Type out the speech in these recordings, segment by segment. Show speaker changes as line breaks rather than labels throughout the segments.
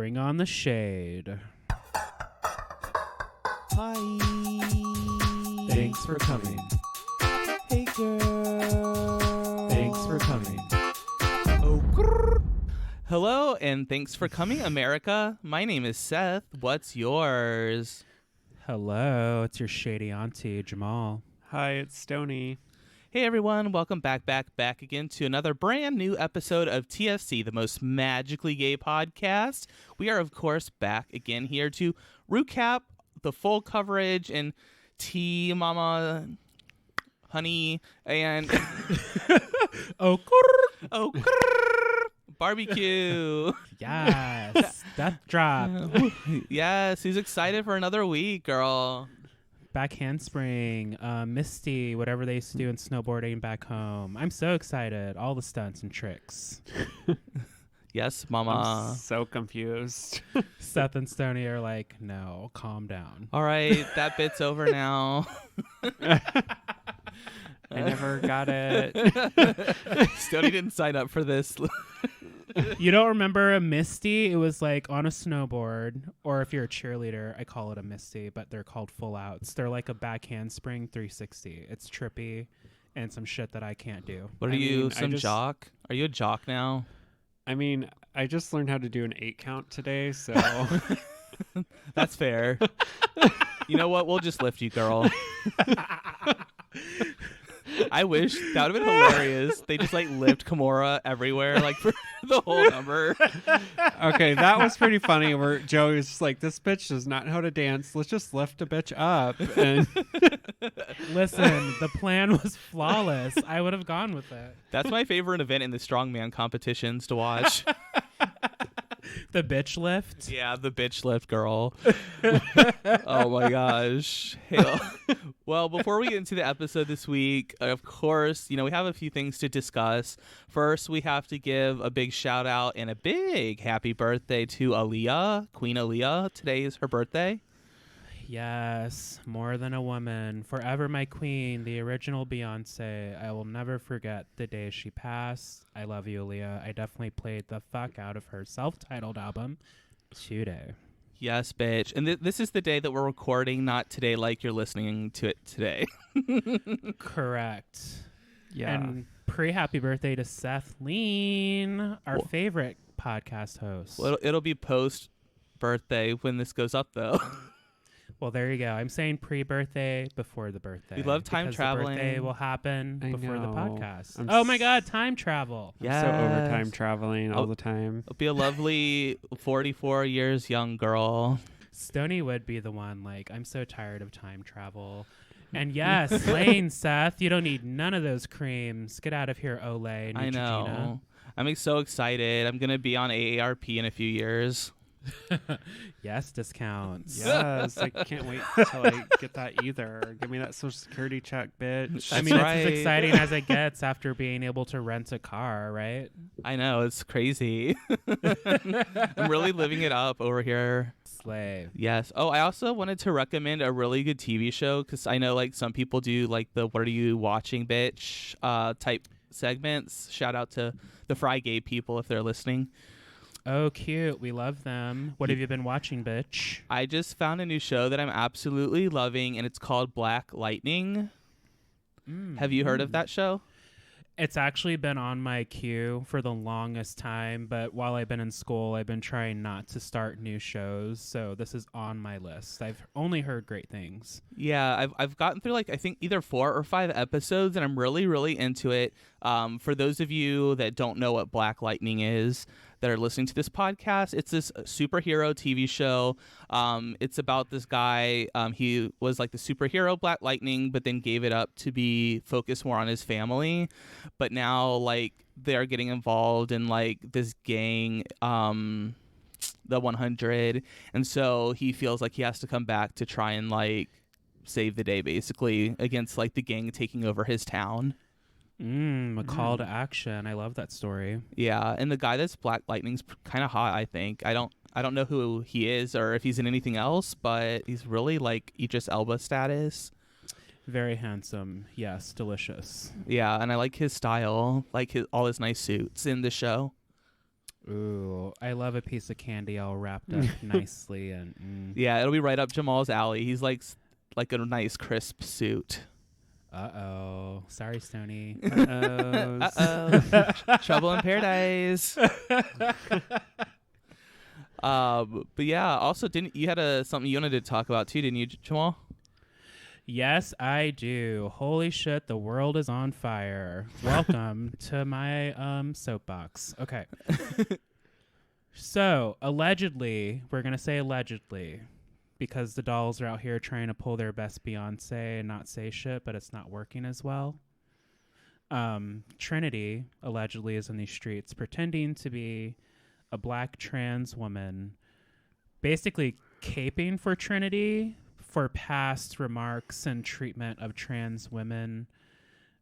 Bring on the shade.
Hi.
Thanks for coming.
Hey, girl.
Thanks for coming.
Oh, grrr.
Hello, and thanks for coming, America. My name is Seth. What's yours?
Hello, it's your shady auntie, Jamal.
Hi, it's Stony.
Hey, everyone. Welcome back again to another brand new episode of TFC, the most magically gay podcast. We are, of course, back again here to recap the full coverage and tea, mama, honey, and
Oh,
barbecue.
yes, that drop.
Yes, who's excited for another week, girl?
Back handspring, Misty, whatever they used to do in snowboarding back home. I'm so excited. All the stunts and tricks.
Yes, mama.
I'm so confused.
Seth and Stony are like, no, calm down.
All right, that bit's over now.
I never got it.
Stony didn't sign up for this.
You don't remember a Misty? It was like on a snowboard, or if you're a cheerleader, I call it a Misty, but they're called full outs. They're like a back handspring 360. It's trippy and some shit that I can't do.
What are you, some jock? Are you a jock now?
I mean, I just learned how to do an 8 count today, so.
That's fair. You know what? We'll just lift you, girl. I wish that would have been hilarious. They just like lift Kimura everywhere, like for the whole number.
Okay, that was pretty funny. Where Joey was just like, "This bitch does not know how to dance. Let's just lift a bitch up." And
Listen, the plan was flawless. I would have gone with it.
That's my favorite event in the strongman competitions to watch.
The bitch lift.
Yeah, the bitch lift, girl. Oh my gosh. Hey, well, before we get into the episode this week, of course, we have a few things to discuss. First, we have to give a big shout out and a big happy birthday to Aaliyah, Queen Aaliyah. Today is her birthday.
Yes, more than a woman. Forever my queen, the original Beyonce. I will never forget the day she passed. I love you, Aaliyah. I definitely played the fuck out of her self-titled album today.
Yes, bitch. And this is the day that we're recording, not today like you're listening to it today.
Correct.
yeah,
And pre-happy birthday to Seth Lean, our favorite podcast host.
Well, it'll be post-birthday when this goes up, though.
Well, there you go. I'm saying pre-birthday before the birthday.
We love time
because
traveling.
The birthday will happen
I
before the
know.
podcast.
I'm
Oh my God, time travel.
I'm so over time traveling all the time.
It'll be a lovely 44 years young girl.
Stony would be the one. Like, I'm so tired of time travel. And yes, Lane, Seth, you don't need none of those creams. Get out of here, Olay.
I know.
Neutrogena.
I'm so excited. I'm going to be on AARP in a few years.
Yes, discounts.
Yes, I can't wait till I get that either. Give me that Social Security check, bitch.
I mean,
right.
it's as exciting as it gets after being able to rent a car, right?
I know. It's crazy. I'm really living it up over here.
Slay.
Yes. Oh, I also wanted to recommend a really good TV show because I know like some people do like the "What are you watching, bitch?" Type segments. Shout out to the Fry Gay people if they're listening.
Oh, cute. We love them. What have you been watching, bitch?
I just found a new show that I'm absolutely loving, and it's called Black Lightning. Have you heard of that show?
It's actually been on my queue for the longest time, but while I've been in school, I've been trying not to start new shows, so this is on my list. I've only heard great things.
Yeah, I've gotten through like I think either 4 or 5 episodes, and I'm really, really into it. For those of you that don't know what Black Lightning is, that are listening to this podcast, it's this superhero TV show. It's about this guy. He was like the superhero Black Lightning, but then gave it up to be focused more on his family. But now like they're getting involved in like this gang, the 100, and so he feels like he has to come back to try and like save the day basically against like the gang taking over his town.
A call to action. I love that story.
Yeah, and the guy that's Black Lightning's kind of hot, I think. I don't know who he is or if he's in anything else, but he's really like Idris Elba status.
Very handsome. Yes, delicious.
Yeah, and I like his style, like all his nice suits in the show.
Ooh, I love a piece of candy all wrapped up nicely and
Yeah, it'll be right up Jamal's alley. He's like a nice crisp suit.
Uh-oh. Sorry, Stoney.
Uh-oh. Trouble in paradise. But yeah, also didn't you had something you wanted to talk about too, didn't you, Jamal?
Yes, I do. Holy shit, the world is on fire. Welcome to my soapbox. Okay. So, allegedly, we're going to say allegedly, because the dolls are out here trying to pull their best Beyonce and not say shit, but it's not working as well. Trinity, allegedly, is in these streets pretending to be a black trans woman, basically caping for Trinity for past remarks and treatment of trans women.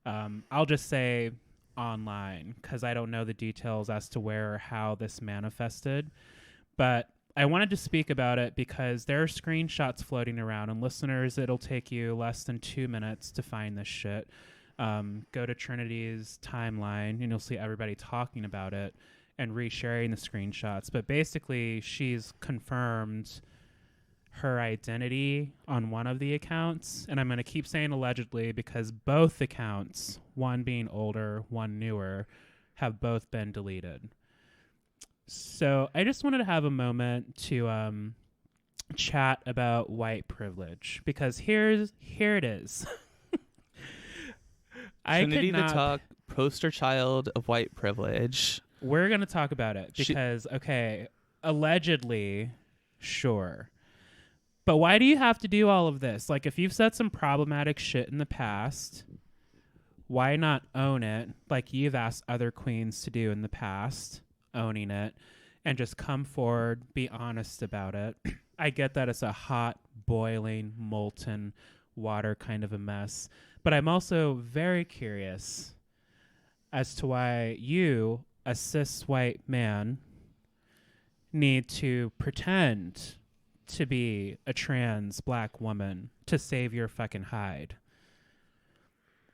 I'll just say online, because I don't know the details as to where or how this manifested. But I wanted to speak about it because there are screenshots floating around, and listeners, it'll take you less than 2 minutes to find this shit. Go to Trinity's timeline, and you'll see everybody talking about it and resharing the screenshots. But basically, she's confirmed her identity on one of the accounts, and I'm going to keep saying allegedly because both accounts, one being older, one newer, have both been deleted. So I just wanted to have a moment to chat about white privilege, because here it is.
Trinity the Tuck, poster child of white privilege.
We're going to talk about it because, okay, allegedly, sure. But why do you have to do all of this? Like, if you've said some problematic shit in the past, why not own it like you've asked other queens to do in the past, owning it, and just come forward, be honest about it? I get that it's a hot, boiling, molten water kind of a mess, but I'm also very curious as to why you, a cis white man, need to pretend to be a trans black woman to save your fucking hide.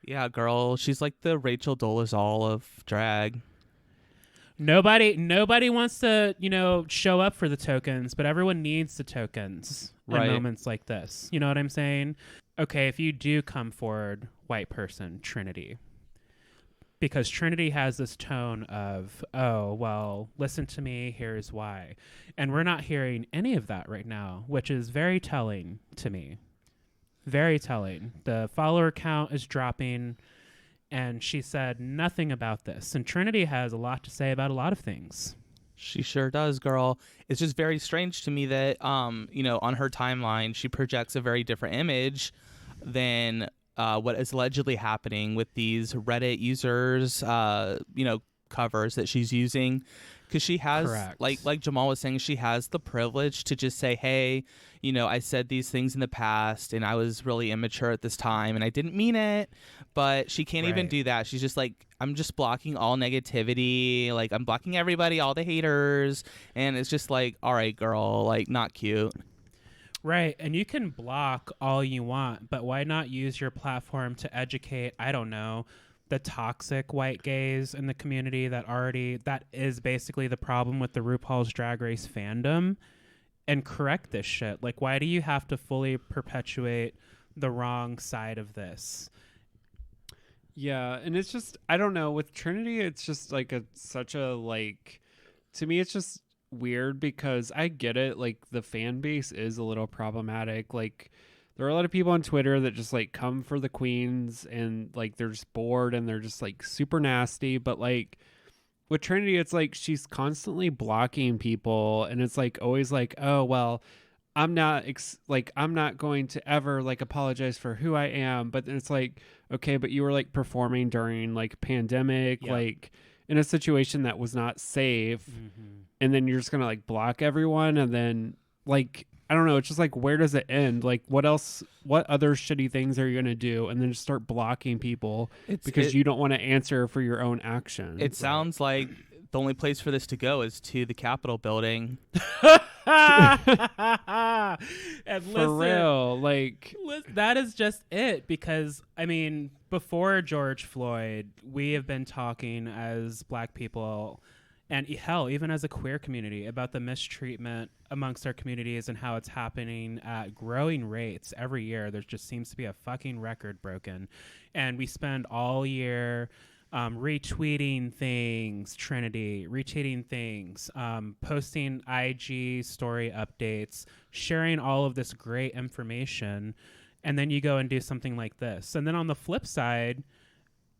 Yeah, girl, she's like the Rachel Dolezal of drag.
Nobody wants to, show up for the tokens, but everyone needs the tokens in moments like this. You know what I'm saying? Okay, if you do come forward, white person, Trinity, because Trinity has this tone of, oh, well, listen to me, here's why. And we're not hearing any of that right now, which is very telling to me. Very telling. The follower count is dropping, and she said nothing about this. And Trinity has a lot to say about a lot of things.
She sure does, girl. It's just very strange to me that, on her timeline, she projects a very different image than what is allegedly happening with these Reddit users, covers that she's using. Because she has,
Correct.
like Jamal was saying, she has the privilege to just say, hey, I said these things in the past and I was really immature at this time and I didn't mean it. But she can't even do that. She's just like, I'm just blocking all negativity. Like, I'm blocking everybody, all the haters. And it's just like, all right, girl, like, not cute.
Right. And you can block all you want, but why not use your platform to educate, I don't know, the toxic white gays in the community that is basically the problem with the RuPaul's Drag Race fandom, and correct this shit. Like, why do you have to fully perpetuate the wrong side of this?
Yeah, and it's just, I don't know, with Trinity, it's just like to me, it's just weird because I get it. Like, the fan base is a little problematic. Like, there are a lot of people on Twitter that just like come for the queens and like they're just bored and they're just like super nasty. But like with Trinity, it's like she's constantly blocking people, and it's like always like, oh well, I'm not going to ever like apologize for who I am. But then it's like, okay, but you were like performing during like pandemic, like in a situation that was not safe, and then you're just gonna like block everyone, and then like, I don't know. It's just like, where does it end? Like, what other shitty things are you going to do? And then just start blocking people because you don't want to answer for your own actions.
It sounds like the only place for this to go is to the Capitol building.
And
for real. Like,
that is just it. Because, I mean, before George Floyd, we have been talking as black people and hell, even as a queer community, about the mistreatment amongst our communities and how it's happening at growing rates every year. There just seems to be a fucking record broken. And we spend all year retweeting things, Trinity, retweeting things, posting IG story updates, sharing all of this great information. And then you go and do something like this. And then on the flip side,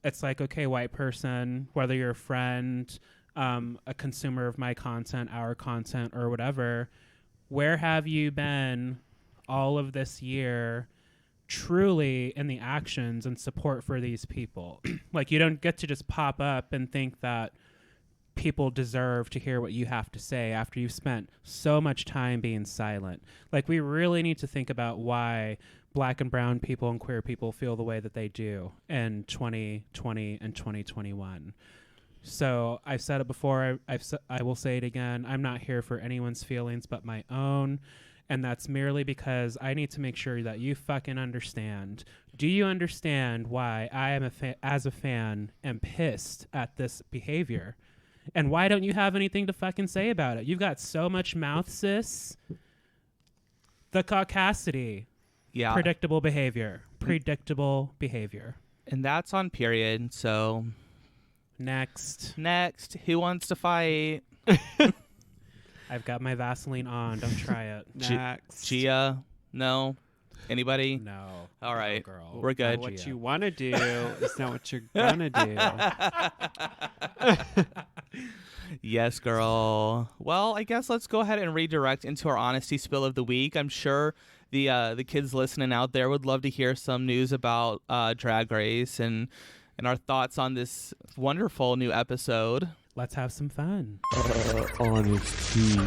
it's like, okay, white person, whether you're a friend, a consumer of my content, our content, or whatever, where have you been all of this year truly in the actions and support for these people? Like, you don't get to just pop up and think that people deserve to hear what you have to say after you've spent so much time being silent. Like, we really need to think about why Black and brown people and queer people feel the way that they do in 2020 and 2021. So I've said it before, I will say it again. I'm not here for anyone's feelings but my own. And that's merely because I need to make sure that you fucking understand. Do you understand why I am as a fan am pissed at this behavior? And why don't you have anything to fucking say about it? You've got so much mouth, sis. The caucasity.
Yeah.
Predictable behavior. Predictable behavior.
And that's on period. So
Next.
Who wants to fight?
I've got my Vaseline on. Don't try it.
Next.
Gia? No? Anybody?
No.
All right.
No, girl.
We're good.
What you want to do is not what you're gonna do.
Yes, girl. Well, I guess let's go ahead and redirect into our honesty spill of the week. I'm sure the kids listening out there would love to hear some news about Drag Race and our thoughts on this wonderful new episode.
Let's have some fun.
Honesty.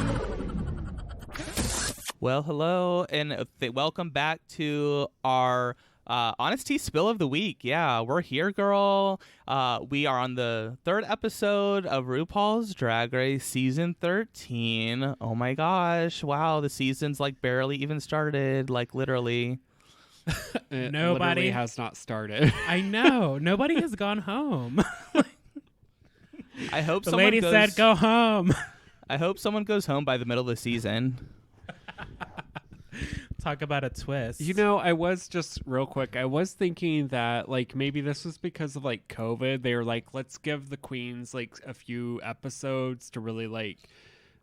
Well, hello, and welcome back to our honesty spill of the week. Yeah, we're here, girl. We are on the third episode of RuPaul's Drag Race Season 13. Oh my gosh. Wow, the season's like barely even started, like literally.
It
Nobody
literally has not started.
I know. Nobody has gone home.
I hope
The
someone
lady
goes,
said go home.
I hope someone goes home by the middle of the season.
Talk about a twist.
You know, I was just real quick. I was thinking that like maybe this was because of like COVID. They were like, let's give the queens like a few episodes to really like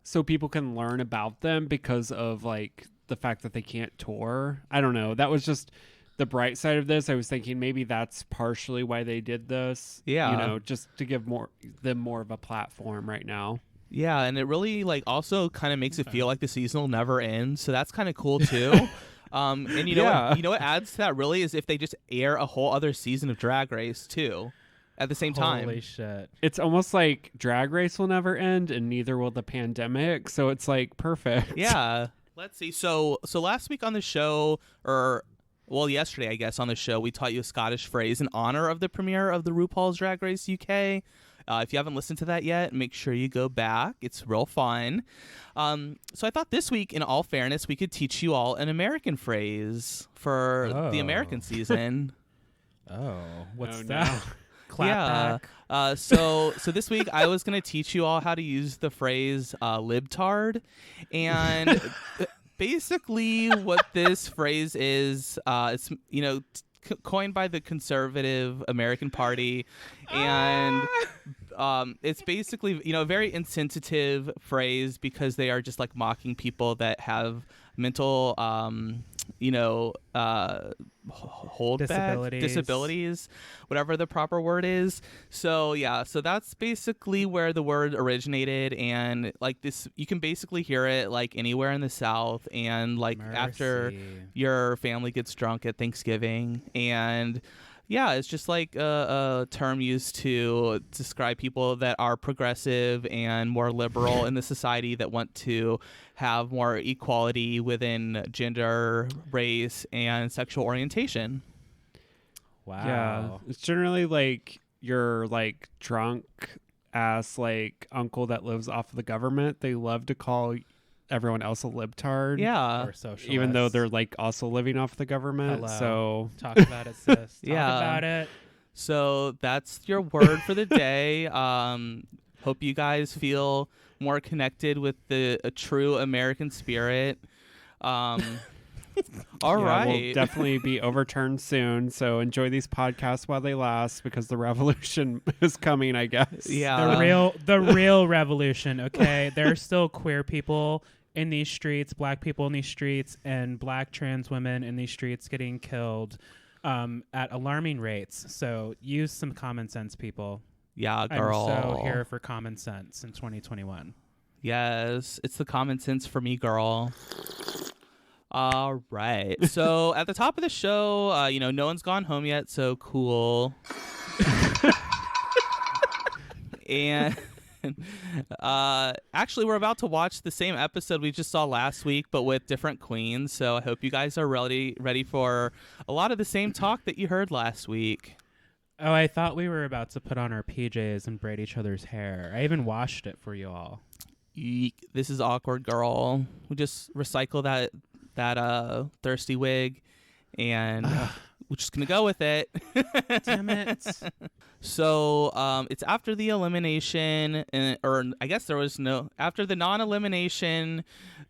so people can learn about them because of like the fact that they can't tour. I don't know. That was just the bright side of this. I was thinking maybe that's partially why they did this.
Yeah.
You know, just to give them more of a platform right now.
Yeah, and it really like also kind of makes it feel like the season will never end. So that's kind of cool too. And you know what adds to that really is if they just air a whole other season of Drag Race too at the same time.
Holy shit.
It's almost like Drag Race will never end and neither will the pandemic. So it's like perfect.
Yeah. Let's see. So last week on the show, yesterday, I guess, on the show, we taught you a Scottish phrase in honor of the premiere of the RuPaul's Drag Race UK. If you haven't listened to that yet, make sure you go back. It's real fun. So I thought this week, in all fairness, we could teach you all an American phrase for the American season.
What's
Oh,
that?
no.
Clap back.
So this week I was going to teach you all how to use the phrase libtard. And basically what this phrase is, it's, coined by the conservative American Party. And it's basically, a very insensitive phrase because they are just like mocking people that have mental, disabilities, whatever the proper word is. So yeah, so that's basically where the word originated, and like this, you can basically hear it like anywhere in the South, and like after your family gets drunk at Thanksgiving, and yeah, it's just like a term used to describe people that are progressive and more liberal in the society that want to have more equality within gender, race, and sexual orientation.
Wow.
Yeah. It's generally like your like drunk ass like uncle that lives off of the government. They love to call everyone else a libtard.
Yeah.
Or socialist.
Even though they're like also living off the government.
Hello.
So
Talk about it, sis. Talk
Yeah.
about it.
So that's your word for the day. Hope you guys feel more connected with a true American spirit. All right.
Will definitely be overturned soon. So enjoy these podcasts while they last, because the revolution is coming, I guess.
Yeah.
The real revolution. Okay, there are still queer people in these streets, black people in these streets, and black trans women in these streets getting killed at alarming rates. So use some common sense, people.
Yeah, girl.
I'm so here for common sense in 2021.
Yes, it's the common sense for me, girl. All right. So at the top of the show, no one's gone home yet, so cool. And actually, we're about to watch the same episode we just saw last week, but with different queens. So I hope you guys are ready for a lot of the same talk that you heard last week.
Oh, I thought we were about to put on our PJs and braid each other's hair. I even washed it for you all.
Eek, this is awkward, girl. We just recycle that thirsty wig, and we're just gonna go with it.
Damn it.
So it's after the elimination, or I guess there was no after the non-elimination.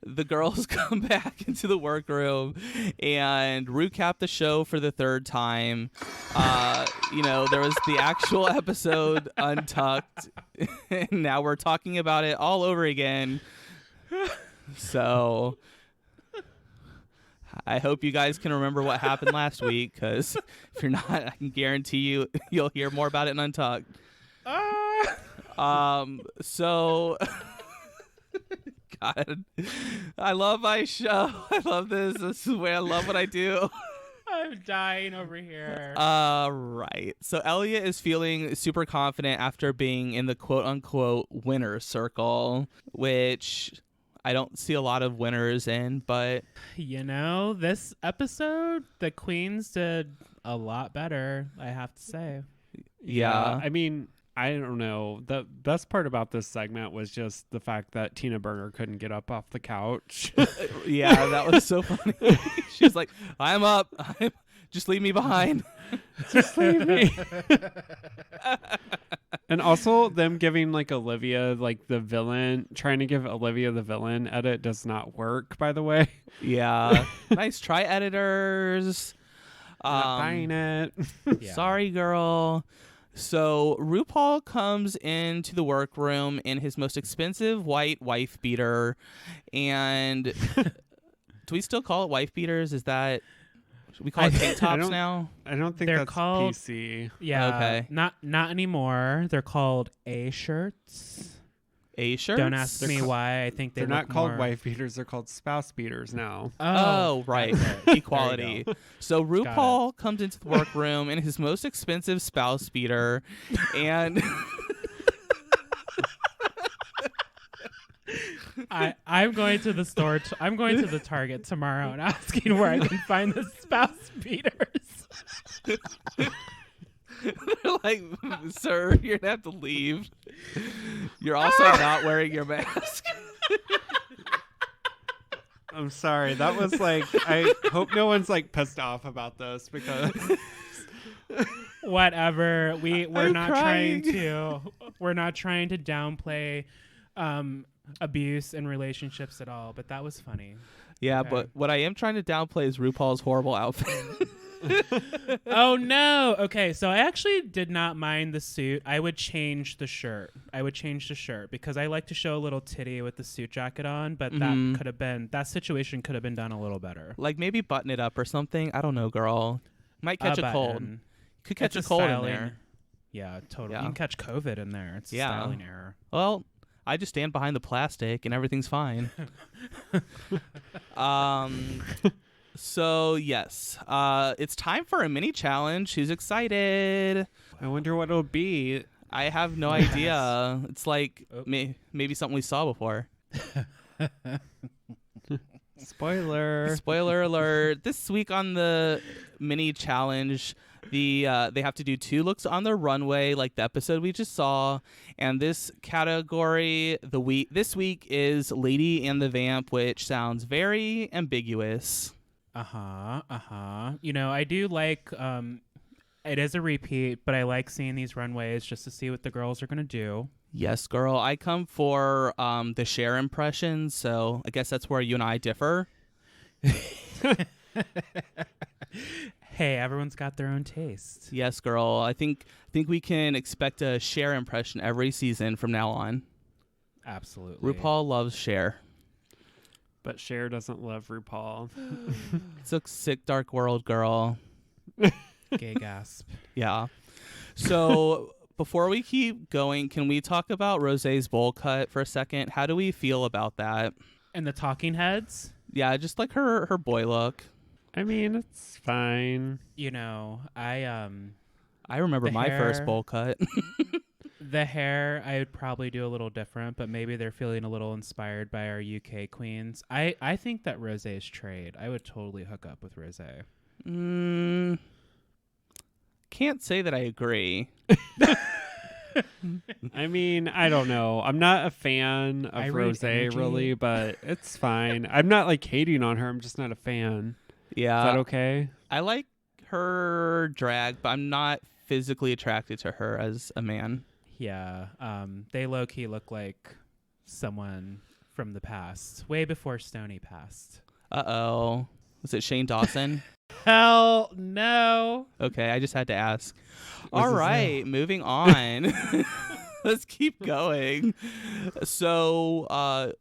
The girls come back into the workroom and recap the show for the third time. There was the actual episode Untucked, and now we're talking about it all over again. So I hope you guys can remember what happened last week, because if you're not, I can guarantee you'll hear more about it in Untucked. So God, I love my show. I love this. This is where I love what I do.
I'm dying over here.
Right. So Elliot is feeling super confident after being in the quote-unquote winner's circle, which I don't see a lot of winners in, but
this episode, the queens did a lot better, I have to say.
Yeah.
I mean, I don't know. The best part about this segment was just the fact that Tina Burner couldn't get up off the couch.
Yeah, that was so funny. She's like, I'm up. Just leave me behind.
Just leave me. And also them giving Olivia the villain, trying to give Olivia the villain edit does not work, by the way.
Yeah. Nice try, editors.
Not buying it.
Yeah.
Sorry, girl. So Rupaul comes into the workroom in his most expensive white wife beater, and do we still call it wife beaters? Is that we call it tank tops now?
I don't think
They're
that's
called
PC.
Yeah.
Okay.
Not anymore. They're called A shirts.
A shirts?
Don't ask me why. I think
They're
look
not called
more...
wife beaters. They're called spouse beaters now.
Oh, right. Equality.
There you
So RuPaul comes into the workroom in his most expensive spouse beater, and
I'm going to the store. I'm going to the Target tomorrow and asking where I can find the spouse beaters.
they're like, sir, you're gonna have to leave. You're also not wearing your mask.
I'm sorry. That was I hope no one's pissed off about this, because
Whatever. We're
I'm
not
crying.
we're not trying to downplay abuse in relationships at all, but that was funny.
Yeah,
Okay.
but what I am trying to downplay is RuPaul's horrible outfit.
Oh no. Okay, so I actually did not mind the suit. I would change the shirt. Because I like to show a little titty with the suit jacket on, but that situation could have been done a little better.
Like maybe button it up or something. I don't know, girl. Might catch a cold.
button.
Could catch
It's
a cold in
styling-
there.
Yeah, totally.
Yeah.
You can catch COVID in there. It's a
Yeah.
styling error.
Well, I just stand behind the plastic and everything's fine. So yes, it's time for a mini challenge. Who's excited?
I wonder what it'll be.
I have no idea. It's like
Oh.
maybe something we saw before.
Spoiler.
Spoiler alert. This week on the mini challenge, they have to do 2 looks on the runway, like the episode we just saw. And this category this week is Lady and the Vamp, which sounds very ambiguous.
I do like it is a repeat, but I like seeing these runways just to see what the girls are going to do.
Yes, girl. I come for the Cher impression, so I guess that's where you and I differ.
Hey, everyone's got their own taste.
Yes, girl. I think we can expect a Cher impression every season from now on.
Absolutely.
RuPaul loves Cher.
But Cher doesn't love RuPaul.
It's a sick, dark world, girl.
Gay gasp.
Yeah. So before we keep going, can we talk about Rosé's bowl cut for a second? How do we feel about that?
And the talking heads?
Yeah, just like her boy look.
I mean, it's fine.
You know, I
remember
the
my first
hair-
bowl cut.
the hair I would probably do a little different, but maybe they're feeling a little inspired by our UK queens. I think that Rosé's trade. I would totally hook up with Rosé.
Can't say that I agree.
I mean, I don't know. I'm not a fan of
I read
Rosé,
energy.
really, but it's fine. I'm not like hating on her. I'm just not a fan.
Yeah.
Is that okay?
I like her drag, but I'm not physically attracted to her as a man.
Yeah. They low-key look like someone from the past, way before Stoney passed.
Uh-oh. Was it Shane Dawson?
Hell no.
Okay, I just had to ask.
Was
All
his
right, moving on. Let's keep going. So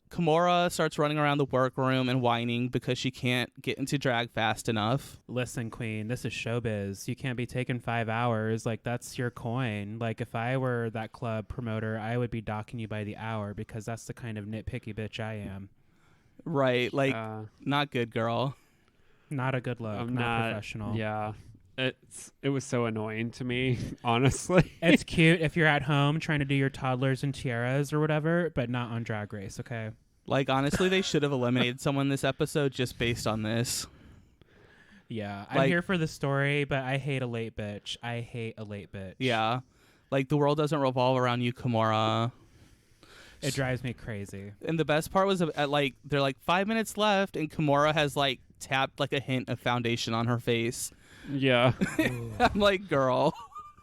Kimora starts running around the workroom and whining because she can't get into drag fast enough.
Listen, queen, this is showbiz. You can't be taking 5 hours. Like, that's your coin. Like, if I were that club promoter, I would be docking you by the hour because that's the kind of nitpicky bitch I am.
Right, like, not good, girl.
Not a good look.
I'm
not professional.
Yeah. It was so annoying to me, honestly.
It's cute if you're at home trying to do your toddlers and tiaras or whatever, but not on Drag Race, okay?
Like, honestly, they should have eliminated someone this episode just based on this.
Yeah,
Like-
I'm here for the story, but I hate a late bitch. I hate a late bitch.
Yeah. Like, the world doesn't revolve around you, Kimora.
It drives me crazy.
And the best part was at like they're like 5 minutes left, and Kimora has like tapped like a hint of foundation on her face.
Yeah.
I'm like, girl.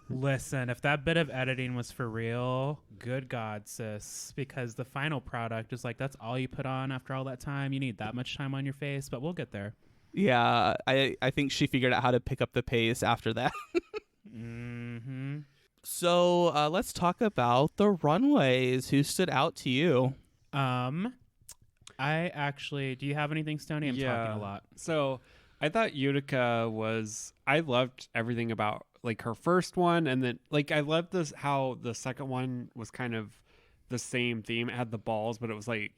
Listen, if that bit of editing was for real, good God, sis. Because the final product is like, that's all you put on after all that time. You need that much time on your face, but we'll get there.
Yeah, I think she figured out how to pick up the pace after that.
Mm-hmm.
So let's talk about the runways. Who stood out to you?
I actually, do you have anything, Stoney? I'm talking a lot.
So I thought Utica I loved everything about like her first one, and then like I loved how the second one was kind of the same theme. It had the balls, but it was like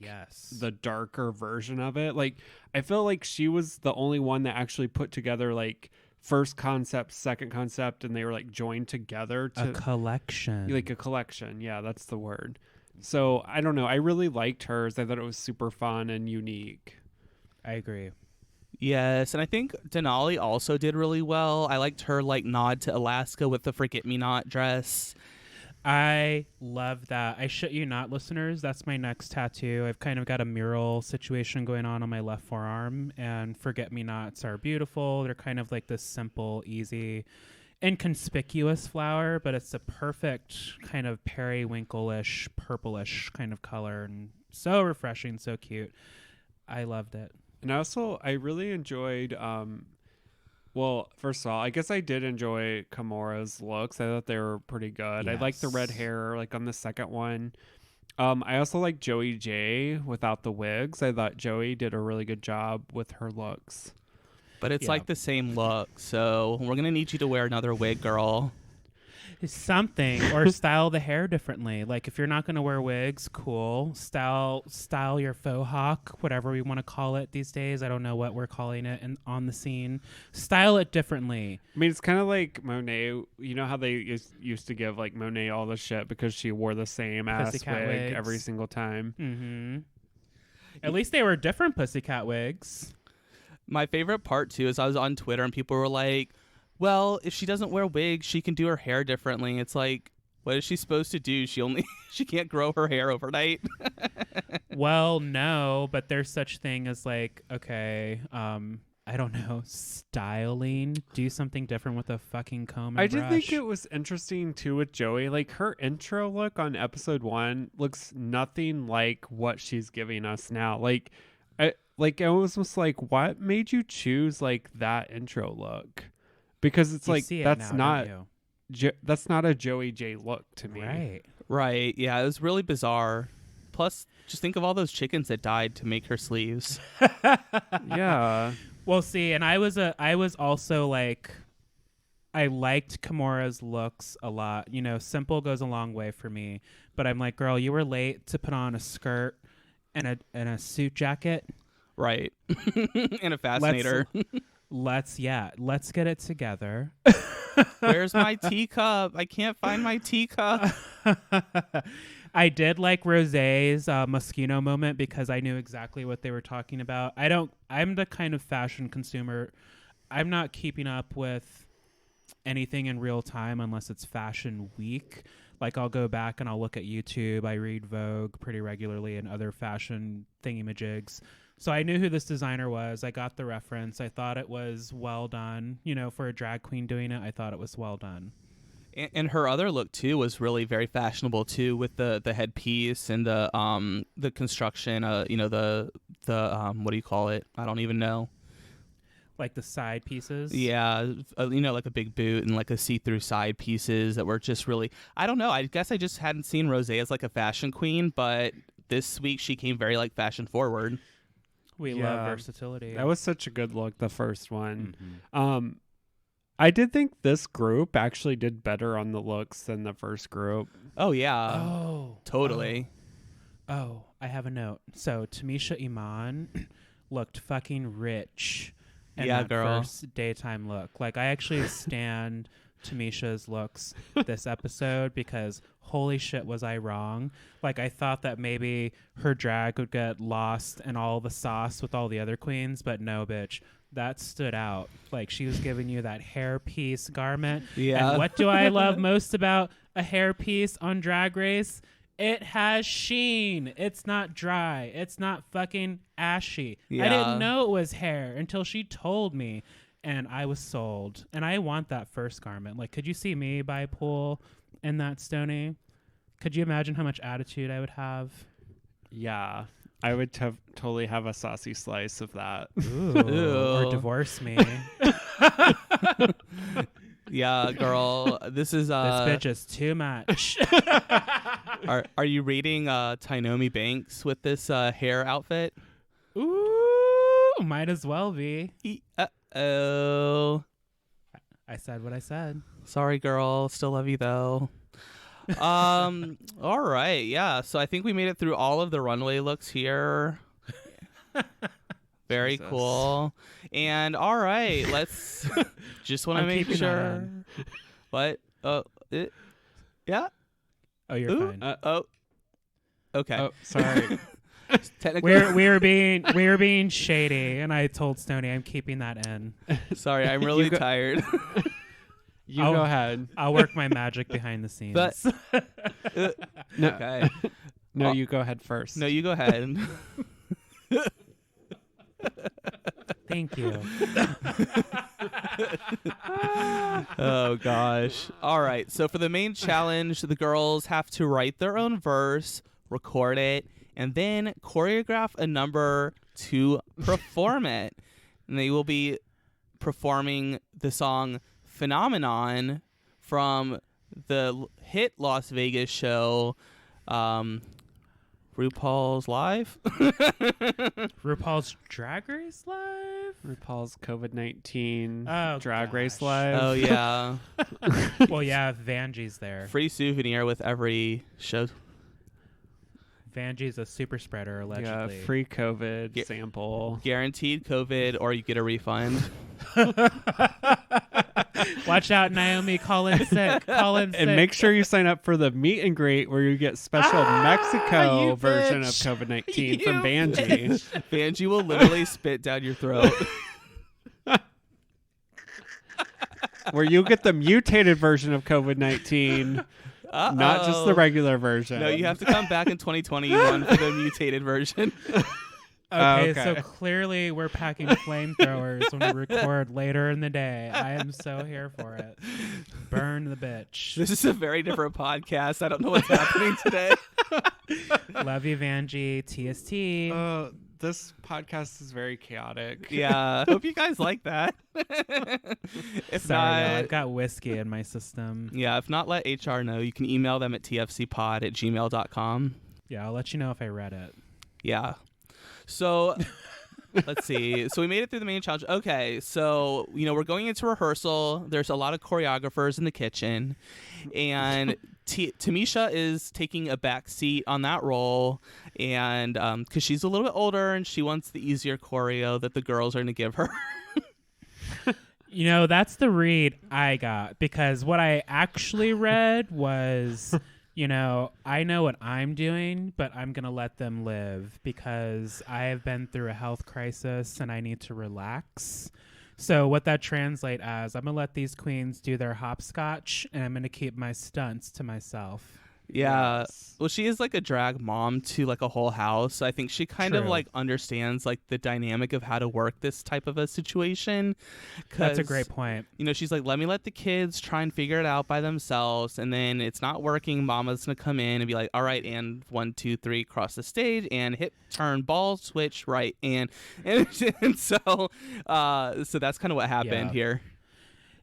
the darker version of it. Like I feel like she was the only one that actually put together like first concept, second concept, and they were like joined together to
A collection.
like a collection. Yeah, that's the word. So I don't know. I really liked hers. I thought it was super fun and unique.
I agree.
Yes, and I think Denali also did really well. I liked her like nod to Alaska with the Forget-Me-Not dress.
I love that. I shit you not, listeners. That's my next tattoo. I've kind of got a mural situation going on my left forearm, and Forget-Me-Nots are beautiful. They're kind of like this simple, easy, inconspicuous flower, but it's a perfect kind of periwinkle-ish, purplish kind of color, and so refreshing, so cute. I loved it.
And I really enjoyed, well, first of all, I guess I did enjoy Kimora's looks. I thought they were pretty good. I liked the red hair, like on the second one. I also like Joey J without the wigs. I thought Joey did a really good job with her looks.
But it's like the same look, so we're going to need you to wear another wig, girl.
Something, or style the hair differently. Like if you're not going to wear wigs, cool. Style your faux hawk, whatever we want to call it these days. I don't know what we're calling it on the scene. Style it differently.
I mean, it's kind of like Monet. You know how they used to give like Monet all the shit because she wore the same ass
Pussycat
wig
wigs.
every single time.
Mm-hmm. At least they were different pussycat wigs.
My favorite part, too, is I was on Twitter and people were like, well, if she doesn't wear wigs, she can do her hair differently. It's like, what is she supposed to do? She can't grow her hair overnight.
Well, no, but there's such thing as like, okay, I don't know, styling. Do something different with a fucking comb and
I
brush.
did think it was interesting too with Joey. Like her intro look on episode 1 looks nothing like what she's giving us now. Like I was almost like, what made you choose like that intro look? Because it's
You
like
see it
that's
now, don't you?
that's not a Joey J look to me.
Right.
Right. Yeah, it was really bizarre. Plus, just think of all those chickens that died to make her sleeves.
Yeah.
Well, see, and I was also like, I liked Kimura's looks a lot. You know, simple goes a long way for me. But I'm like, girl, you were late to put on a skirt and a suit jacket.
Right. And a fascinator.
Let's get it together.
Where's my teacup? I can't find my teacup.
I did like Rosé's Moschino moment because I knew exactly what they were talking about. I'm the kind of fashion consumer. I'm not keeping up with anything in real time unless it's fashion week. Like I'll go back and I'll look at YouTube. I read Vogue pretty regularly and other fashion thingamajigs. So I knew who this designer was. I got the reference. I thought it was well done. You know, for a drag queen doing it, I thought it was well done.
And her other look too was really very fashionable too, with the headpiece and the construction. You know, the what do you call it? I don't even know.
Like the side pieces.
Yeah, you know, like a big boot and like a see-through side pieces that were just really. I don't know. I guess I just hadn't seen Rosé as like a fashion queen, but this week she came very like fashion forward.
We
Yeah.
love versatility.
That was such a good look, the first one.
Mm-hmm.
I did think this group actually did better on the looks than the first group.
Oh yeah.
Oh,
Totally.
Oh, I have a note. So Tamisha Iman looked fucking rich in
Yeah,
that
girl.
first daytime look. Like I actually stand Tamisha's looks this episode because holy shit was I wrong. Like I thought that maybe her drag would get lost in all the sauce with all the other queens, but no, bitch. That stood out. Like she was giving you that hairpiece garment.
Yeah.
And what do I love most about a hairpiece on Drag Race? It has sheen. It's not dry. It's not fucking ashy.
Yeah.
I didn't know it was hair until she told me, and I was sold. And I want that first garment. Like, could you see me by pool in that, Stoney? Could you imagine how much attitude I would have?
Yeah. I would totally have a saucy slice of that.
Ooh. Or divorce me.
Yeah, girl. This is
This bitch is too much.
Are you reading Tainomi Banks with this hair outfit?
Ooh, might as well be.
Oh.
I said what I said.
Sorry, girl. Still love you though. All right. Yeah. So I think we made it through all of the runway looks here. Very
Jesus.
cool. And all right, let's just want to
I'm
make
keeping that
sure.
in.
What? Yeah.
Oh, you're
Ooh.
fine.
Okay.
Oh, sorry.
Technically,
We're being shady, and I told Stoney I'm keeping that in.
sorry, I'm really
You go-
tired.
You
Oh.
go ahead.
I'll work my magic behind the scenes.
But-
No,
Okay.
no, you go ahead first.
No, you go ahead.
Thank you.
Oh gosh. All right. So for the main challenge, the girls have to write their own verse, record it, and then choreograph a number to perform it. And they will be performing the song Phenomenon from the hit Las Vegas show RuPaul's Live.
RuPaul's Drag Race Live?
RuPaul's COVID-19
Oh,
Drag Race
gosh.
Live.
Oh yeah.
Well, yeah, Vanjie's there.
Free souvenir with every show.
Vanjie's a super spreader,
Yeah,
allegedly.
free COVID
Yeah.
sample.
Guaranteed COVID or you get a refund.
Watch out, Naomi. Call in sick. Call in sick.
And make sure you sign up for the meet and greet where you get special Mexico
you
version
bitch.
of COVID-19 from
You
Vanjie.
Vanjie will literally spit down your throat.
Where you get the mutated version of COVID-19, not just the regular version.
No, you have to come back in 2021 for the mutated version.
Okay,
Okay.
so clearly we're packing flamethrowers when we record later in the day. I am so here for it. Burn the bitch.
This is a very different podcast. I don't know what's happening today.
Love you, Vanjie. TST.
This podcast is very chaotic.
Yeah. Hope you guys like that. If
Sorry, y'all,
not,
I've got whiskey in my system.
yeah, if not, let HR know. You can email them at tfcpod@gmail.com.
Yeah, I'll let you know if I read it.
Yeah. So let's see. So we made it through the main challenge. Okay. So, we're going into rehearsal. There's a lot of choreographers in the kitchen. And Tamisha is taking a back seat on that role. And because she's a little bit older and she wants the easier choreo that the girls are going to give her.
That's the read I got, because what I actually read was... I know what I'm doing, but I'm going to let them live because I have been through a health crisis and I need to relax. So what that translates as, I'm going to let these queens do their hopscotch and I'm going to keep my stunts to myself.
Yeah.
Yes.
Well, she is like a drag mom to like a whole house. I think she kind of
True.
like understands like the dynamic of how to work this type of a situation.
That's a great point.
She's like, let me let the kids try and figure it out by themselves. And then it's not working. Mama's going to come in and be like, all right, and 1, 2, 3, cross the stage and hip, turn, ball, switch, right. And so that's kind of what happened here.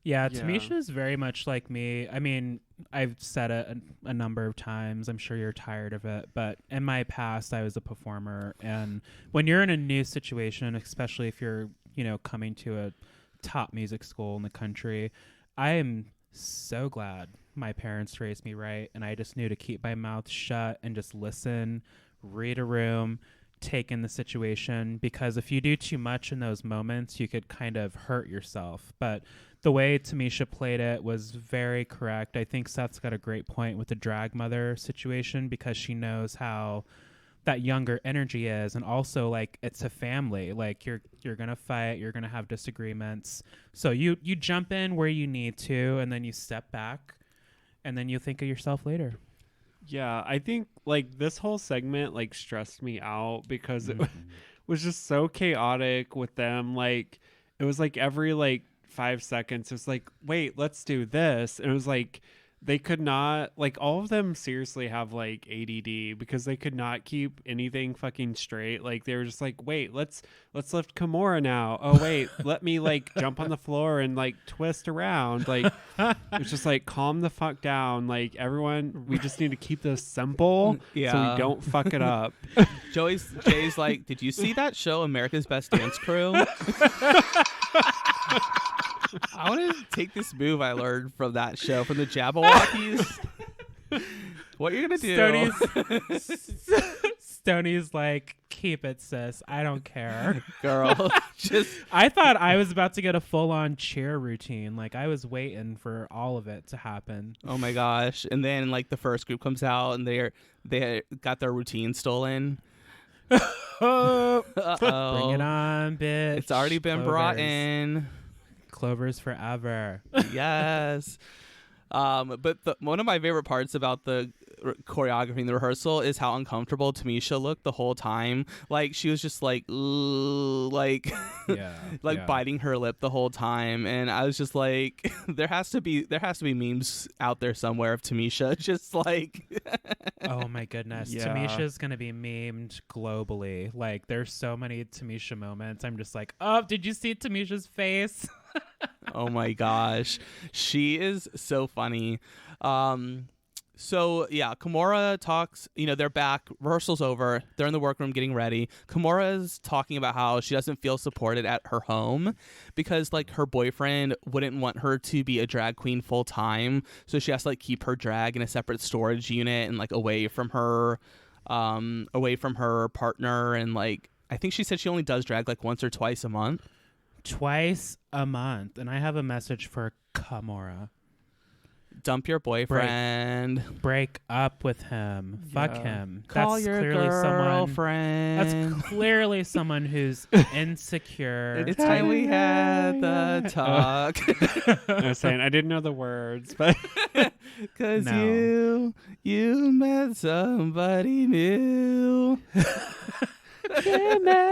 Yeah,
Yeah.
Tamisha is very much like me. I mean, I've said it a number of times. I'm sure you're tired of it. But in my past, I was a performer. And when you're in a new situation, especially if you're, coming to a top music school in the country, I am so glad my parents raised me right. And I just knew to keep my mouth shut and just listen, read a room, take in the situation. Because if you do too much in those moments, you could kind of hurt yourself. But the way Tamisha played it was very correct. I think Seth's got a great point with the drag mother situation because she knows how that younger energy is, and also like it's a family. Like you're gonna fight, you're gonna have disagreements. So you jump in where you need to, and then you step back, and then you think of yourself later.
Yeah, I think like this whole segment like stressed me out because it was just so chaotic with them. Like it was like every like 5 seconds it was like, wait, let's do this. And it was like they could not, like all of them seriously have like ADD because they could not keep anything fucking straight. Like they were just like, wait, let's lift Kimura now. Oh wait, let me like jump on the floor and like twist around. Like it's just like calm the fuck down. Like everyone, we just need to keep this simple so we don't fuck it up.
Jay's like, did you see that show America's Best Dance Crew? I want to take this move I learned from that show, from the Jabberwockies. What you're going to do?
Stoney's like, keep it, sis. I don't care.
Girl,
I thought I was about to get a full-on cheer routine. Like, I was waiting for all of it to happen.
oh my gosh. And then, like, the first group comes out and they got their routine stolen.
Uh-oh.
Uh-oh.
Bring it on, bitch.
It's already been brought in.
Clovers forever.
Yes. But one of my favorite parts about the choreography and the rehearsal is how uncomfortable Tamisha looked the whole time. Like she was just like, ooh, like, biting her lip the whole time. And I was just like, there has to be memes out there somewhere of Tamisha just like.
Oh my goodness.
Yeah.
Tamisha's going to be memed globally. Like there's so many Tamisha moments. I'm just like, oh, did you see Tamisha's face?
Oh my gosh. She is so funny. So yeah, Kimura talks, they're back, rehearsal's over, they're in the workroom getting ready. Kimura is talking about how she doesn't feel supported at her home because like her boyfriend wouldn't want her to be a drag queen full time. So she has to like keep her drag in a separate storage unit and like away from her partner. And like, I think she said she only does drag like once or twice a month.
Twice a month. And I have a message for Kimura.
Dump your boyfriend.
Break up with him. Fuck
Yeah.
him.
Call
That's
your
clearly
girlfriend.
That's clearly someone who's insecure.
It's time we had the talk.
I was saying I didn't know the words, but
Cause
No.
you met somebody new.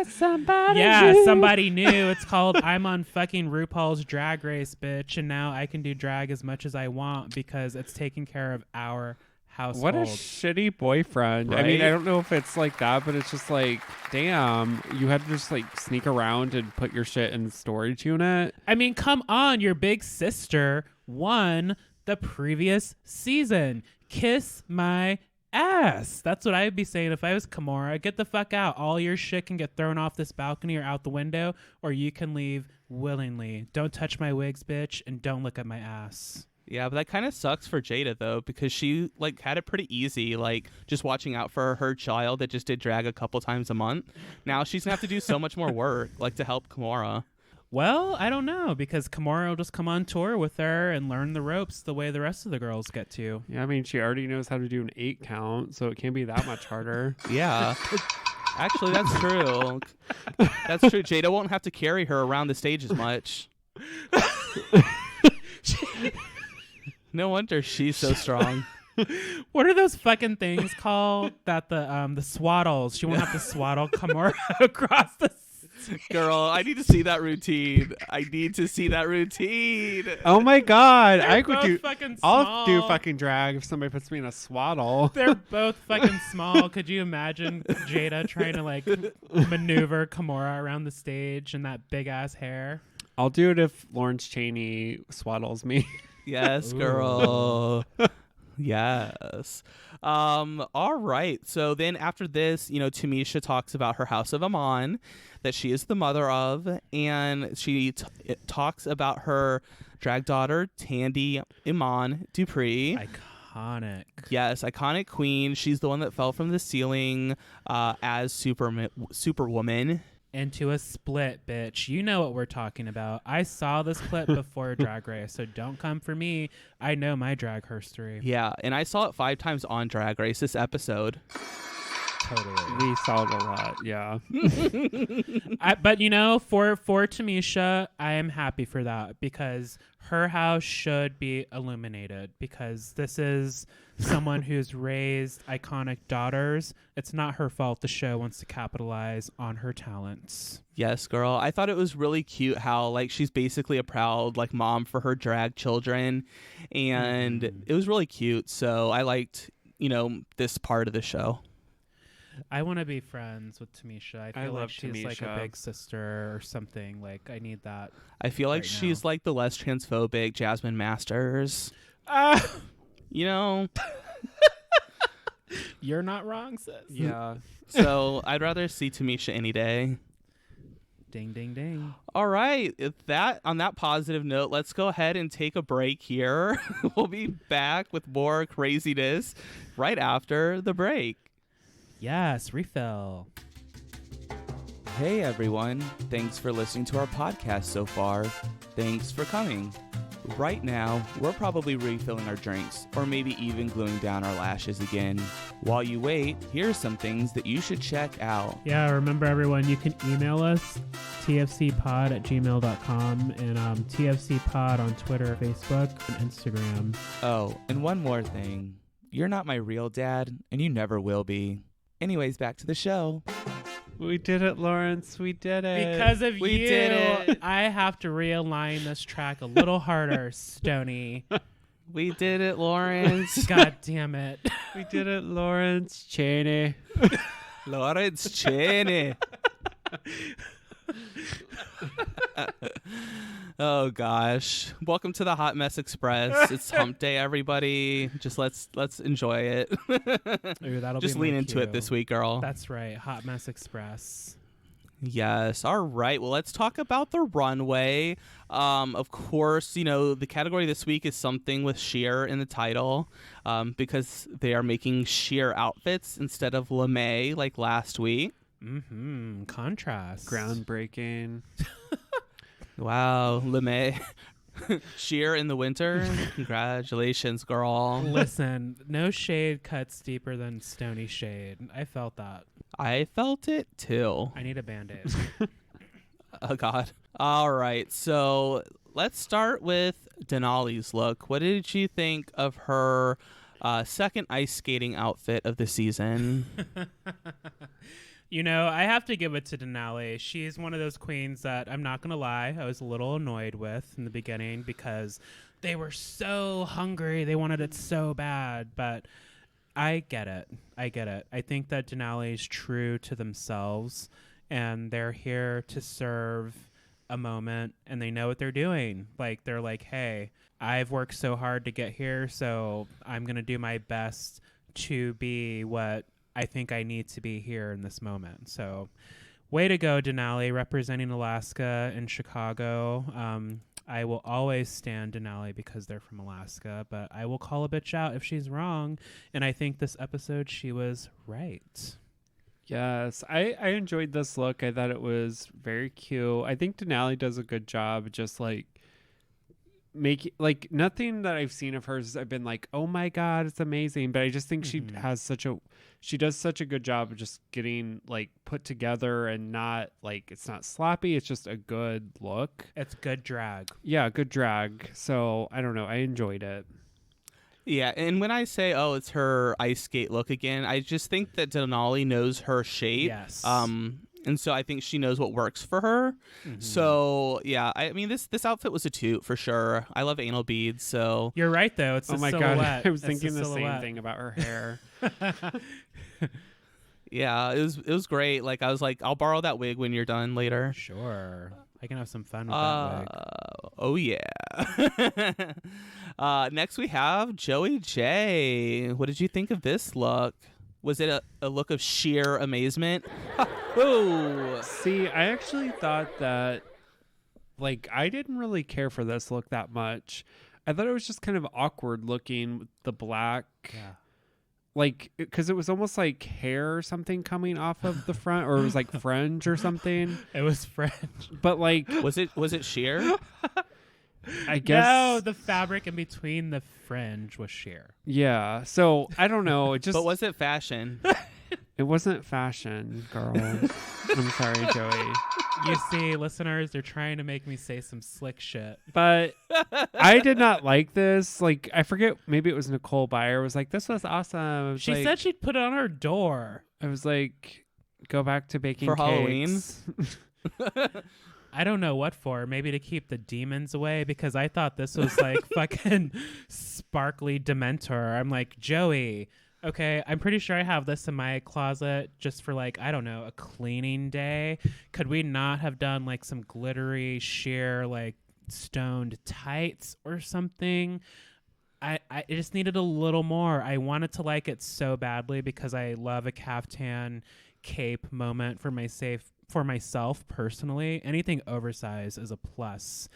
Somebody new. It's called I'm on fucking RuPaul's Drag Race, bitch, and now I can do drag as much as I want because it's taking care of our household.
What a shitty boyfriend.
Right?
I mean, I don't know if it's like that, but it's just like, damn, you had to just like sneak around and put your shit in the storage unit.
I mean, come on, your big sister won the previous season. Kiss my ass. That's what I'd be saying if I was Kimora. Get the fuck out. All your shit can get thrown off this balcony or out the window, or you can leave willingly. Don't touch my wigs, bitch, and don't look at my ass.
Yeah, but that kind of sucks for Jada though, because she like had it pretty easy, like just watching out for her child that just did drag a couple times a month. Now she's gonna have to do so much more work, like to help Kimora.
Well, I don't know, because Kimora will just come on tour with her and learn the ropes the way the rest of the girls get to.
Yeah, I mean, she already knows how to do an 8 count, so it can't be that much harder.
Yeah. Actually, that's true. That's true. Jada won't have to carry her around the stage as much. No wonder she's so strong.
What are those fucking things called that the swaddles? She won't have to swaddle Kimora across the
Girl, I need to see that routine.
Oh my god,
They're
I could
both
do.
fucking small.
I'll do fucking drag if somebody puts me in a swaddle.
They're both fucking small. Could you imagine Jada trying to like maneuver Kimora around the stage in that big ass hair?
I'll do it if Lawrence Chaney swaddles me.
Yes, girl. Yes. All right. So then after this, Tamisha talks about her house of Amon that she is the mother of, and she talks about her drag daughter, Tandy Iman Dupree.
Iconic.
Yes, iconic queen. She's the one that fell from the ceiling as Superwoman.
Into a split, bitch. You know what we're talking about. I saw this clip before Drag Race, so don't come for me. I know my drag herstory.
Yeah, and I saw it 5 times on Drag Race this episode.
Totally.
We saw it a lot, yeah.
But for Tamisha, I am happy for that, because her house should be illuminated, because this is someone who's raised iconic daughters. It's not her fault the show wants to capitalize on her talents.
Yes, girl. I thought it was really cute how like she's basically a proud like mom for her drag children, and it was really cute. So I liked, this part of the show.
I want to be friends with Tamisha. I feel like
love
she's like a big sister or something. Like, I need that.
I feel like
right
she's like the less transphobic Jasmine Masters.
You're not wrong, sis.
Yeah.
So I'd rather see Tamisha any day.
Ding, ding, ding.
All right. On that positive note, let's go ahead and take a break here. We'll be back with more craziness right after the break.
Yes, refill.
Hey everyone, thanks for listening to our podcast so far. Thanks for coming. Right now, we're probably refilling our drinks, or maybe even gluing down our lashes again. While you wait, here's some things that you should check out.
Yeah, remember everyone, you can email us, tfcpod@gmail.com, and tfcpod on Twitter, Facebook, and Instagram.
Oh, and one more thing. You're not my real dad, and you never will be. Anyways, back to the show.
We did it, Lawrence. We did it.
Because of
We
you,
did it.
I have to realign this track a little harder, Stony.
We did it, Lawrence.
God damn it.
We did it, Lawrence Chaney.
Lawrence Chaney. Oh gosh. Welcome to the Hot Mess Express. It's hump day, everybody. Just let's enjoy it.
Ooh, that'll
Just
be my
lean into
cue.
it this week, girl.
That's right. Hot Mess Express.
Yes. All right. Well, let's talk about the runway. Of course, the category this week is something with sheer in the title, because they are making sheer outfits instead of lame like last week.
Mm-hmm. Contrast.
Groundbreaking.
Wow, lame. Sheer in the winter. Congratulations, girl.
Listen, no shade cuts deeper than Stony shade. I felt that.
I felt it too.
I need a Band-Aid.
Oh, God. All right. So let's start with Denali's look. What did you think of her second ice skating outfit of the season?
You know, I have to give it to Denali. She's one of those queens that I'm not going to lie, I was a little annoyed with in the beginning because they were so hungry. They wanted it so bad, but I get it. I think that Denali is true to themselves and they're here to serve a moment and they know what they're doing. Like, they're like, hey, I've worked so hard to get here, so I'm going to do my best to be what I think I need to be here in this moment. So way to go, Denali, representing Alaska and Chicago. I will always stand Denali because they're from Alaska, but I will call a bitch out if she's wrong. And I think this episode she was right.
Yes, I enjoyed this look. I thought it was very cute. I think Denali does a good job just like make like nothing that I've seen of hers I've been like, oh my god, it's amazing, but I just think she does such a good job of just getting like put together and not like it's not sloppy, it's just a good look.
It's good drag.
Yeah, good drag. So I don't know, I enjoyed it.
Yeah, and when I say, oh, it's her ice skate look again, I just think that Denali knows her shape.
Yes.
And so I think she knows what works for her. Mm-hmm. So, yeah, I mean, this outfit was a toot for sure. I love anal beads, so.
You're right, though. It's a silhouette.
God. I was thinking the same thing about her hair.
Yeah, it was great. Like, I was like, I'll borrow that wig when you're done later.
Sure. I can have some fun with that wig.
Oh, yeah. Next, we have Joey J. What did you think of this look? Was it a look of sheer amazement? Ooh.
See, I actually thought that, like, I didn't really care for this look that much. I thought it was just kind of awkward looking with the black.
Yeah.
Like, because it was almost like hair or something coming off of the front, or it was like fringe or something.
It was fringe.
But, like...
Was it sheer?
I guess...
No, the fabric in between the fringe was sheer.
Yeah. So, I don't know. It just...
But was it fashion?
It wasn't fashion, girl. I'm sorry, Joey.
You see, listeners, they're trying to make me say some slick shit.
But I did not like this. Like, I forget, maybe it was Nicole Byer was like, this was awesome. Was
she
like,
said she'd put it on her door.
I was like, go back to baking
for
cakes.
Halloween.
I don't know what for. Maybe to keep the demons away, because I thought this was like fucking sparkly Dementor. I'm like, Joey... Okay, I'm pretty sure I have this in my closet just for like, I don't know, a cleaning day. Could we not have done like some glittery, sheer, like stoned tights or something? I just needed a little more. I wanted to like it so badly because I love a caftan cape moment for myself personally. Anything oversized is a plus.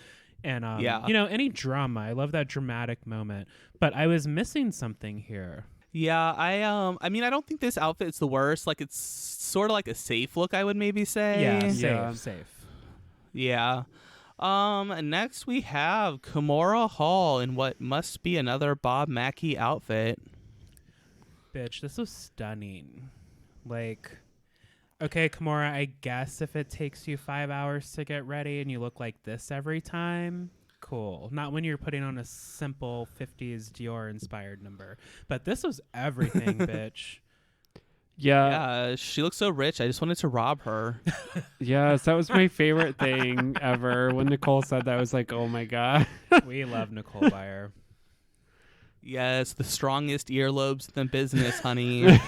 And, you know, any drama. I love that dramatic moment. But I was missing something here.
Yeah, I mean, I don't think this outfit's the worst. Like, it's sort of like a safe look, I would maybe say.
Yeah, safe.
Yeah. Next we have Kimora Hall in what must be another Bob Mackie outfit.
Bitch, this was stunning. Like, okay, Kimora, I guess if it takes you 5 hours to get ready and you look like this every time... Cool. Not when you're putting on a simple 50s Dior inspired number. But this was everything, bitch.
Yeah.
She looks so rich. I just wanted to rob her.
Yes, that was my favorite thing ever. When Nicole said that, I was like, oh my God.
We love Nicole Byer.
Yes, the strongest earlobes in the business, honey.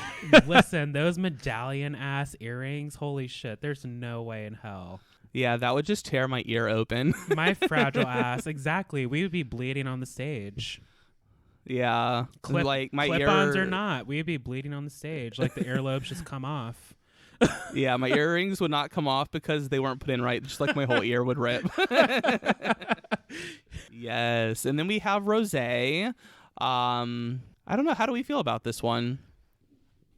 Listen, those medallion ass earrings, holy shit. There's no way in hell.
Yeah, that would just tear my ear open.
My fragile ass. Exactly. We would be bleeding on the stage.
Yeah. Like my
clip-ons or not, we would be bleeding on the stage. Like the earlobes just come off.
Yeah, my earrings would not come off because they weren't put in right. Just like my whole ear would rip. Yes. And then we have Rosé. I don't know. How do we feel about this one?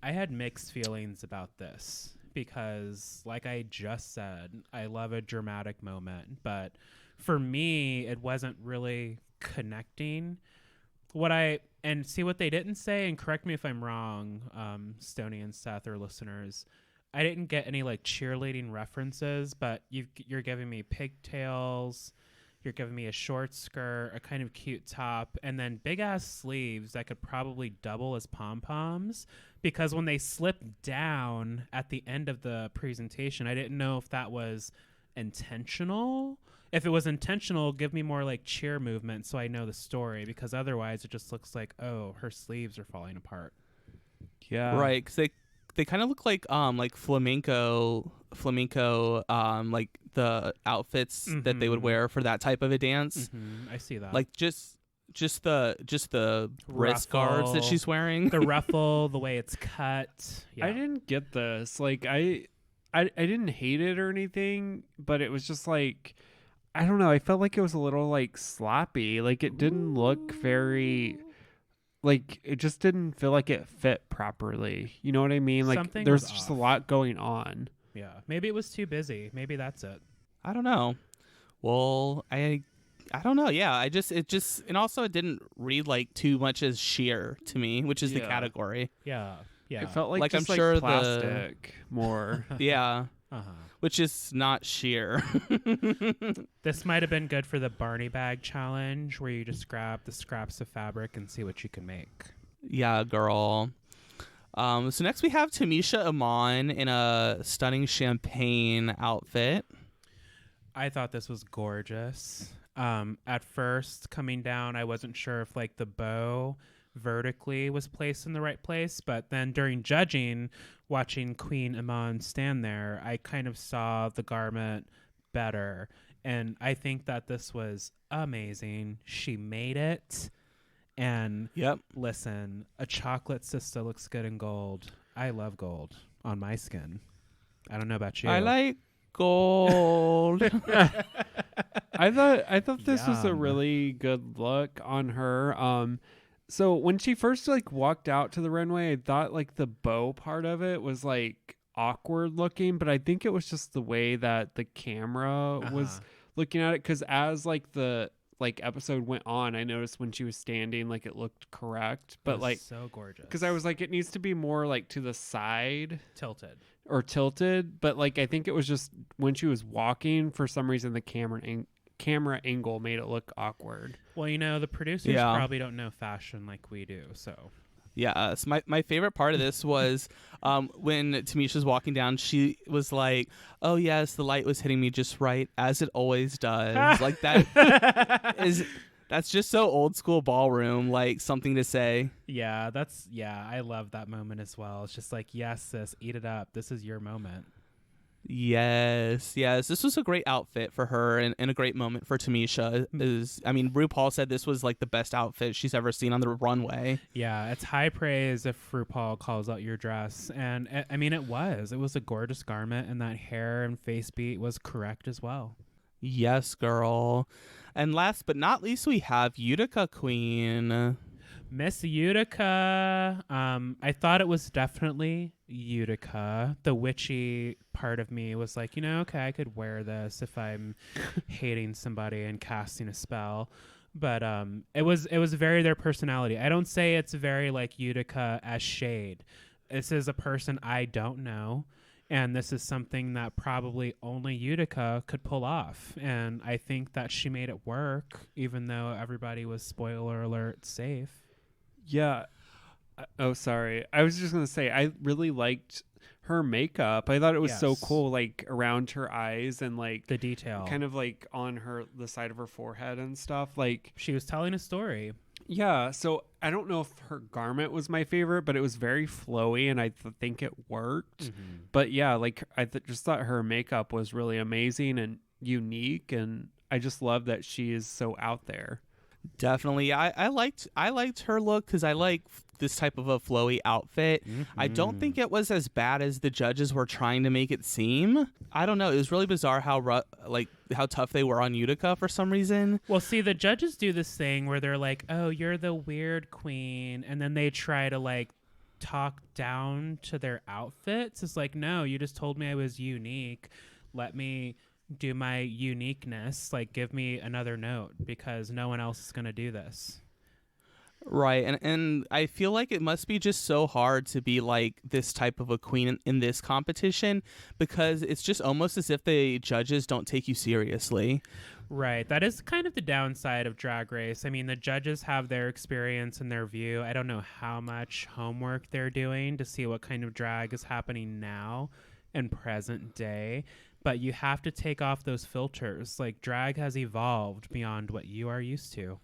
I had mixed feelings about this. Because, like I just said, I love a dramatic moment. But for me, it wasn't really connecting. And see what they didn't say, and correct me if I'm wrong, Stoney and Seth or listeners. I didn't get any like cheerleading references, but you're giving me pigtails. You're giving me a short skirt, a kind of cute top, and then big ass sleeves that could probably double as pom-poms, because when they slip down at the end of the presentation, I didn't know if that was intentional. If it was intentional, give me more like cheer movement so I know the story, because otherwise it just looks like, oh, her sleeves are falling apart.
Yeah.
Right, because they kind of look like flamenco like the outfits that they would wear for that type of a dance.
I see that.
Like just the wrist guards that she's wearing.
The ruffle, the way it's cut. Yeah.
I didn't get this. Like I didn't hate it or anything, but it was just like, I don't know. I felt like it was a little like sloppy. Like it didn't look very, like it just didn't feel like it fit properly. You know what I mean? Like
Something
there's
was
just
off.
a lot going on.
Yeah. Maybe it was too busy. Maybe that's it.
I don't know. Well, I don't know. Yeah, it just and also it didn't read like too much as sheer to me, which is the
Yeah.
category.
Yeah. Yeah.
It felt like
Like,
just
I'm sure the-
plastic more.
Yeah,
Uh-huh.
which is not sheer.
This might have been good for the Barney bag challenge, where you just grab the scraps of fabric and see what you can make.
Yeah, girl. So next we have Tamisha Iman in a stunning champagne outfit.
I thought this was gorgeous. At first, coming down, I wasn't sure if like the bow vertically was placed in the right place, but then during judging, watching Queen Iman stand there, I kind of saw the garment better, and I think that this was amazing. She made it, and
Yep.
listen, a chocolate sister looks good in gold. I love gold on my skin. I don't know about you.
I like gold.
I thought this was a
Yum.
really good look on her. So when she first like walked out to the runway, I thought like the bow part of it was like awkward looking, but I think it was just the way that the camera was looking at it, because as like the like episode went on, I noticed when she was standing, like it looked correct,
It
but
was
like
so gorgeous.
because I was like, it needs to be more like to the side
tilted.
or tilted, but like I think it was just when she was walking, for some reason the camera angle made it look awkward.
Well, you know, the producers
Yeah.
probably don't know fashion like we do, so.
Yes, my favorite part of this was when Tamisha's walking down, she was like, "Oh yes, the light was hitting me just right, as it always does." Like that's just so old school ballroom, like something to say.
Yeah, I love that moment as well. It's just like, yes, sis, eat it up. This is your moment.
Yes. This was a great outfit for her and a great moment for Tamisha. RuPaul said this was like the best outfit she's ever seen on the runway.
Yeah, it's high praise if RuPaul calls out your dress. And I mean, it was a gorgeous garment, and that hair and face beat was correct as well.
Yes, girl. And last but not least, we have Utica Queen.
Miss Utica. I thought it was definitely Utica. The witchy part of me was like, okay, I could wear this if I'm hating somebody and casting a spell. But it was very their personality. I don't say it's very like Utica as shade. This is a person I don't know, and this is something that probably only Utica could pull off. And I think that she made it work, even though everybody was, spoiler alert, safe.
Yeah. Oh, sorry. I was just going to say, I really liked her makeup. I thought it was so
Yes.
cool, like around her eyes and like
The detail.
kind of like on the side of her forehead and stuff. Like,
She was telling a story.
yeah. So I don't know if her garment was my favorite, but it was very flowy and I think it worked. But yeah, like I just thought her makeup was really amazing and unique. And I just love that she is so out there.
Definitely. I liked her look because I like this type of a flowy outfit. I don't think it was as bad as the judges were trying to make it seem. I don't know. It was really bizarre how tough they were on Utica for some reason.
Well, see, the judges do this thing where they're like, oh, you're the weird queen. And then they try to like talk down to their outfits. It's like, no, you just told me I was unique. Let me do my uniqueness. Like, give me another note, because no one else is going to do this.
Right. And I feel like it must be just so hard to be like this type of a queen in this competition, because it's just almost as if the judges don't take you seriously.
Right. That is kind of the downside of Drag Race. I mean, the judges have their experience and their view. I don't know how much homework they're doing to see what kind of drag is happening now in present day. But you have to take off those filters. Like, drag has evolved beyond what you are used to.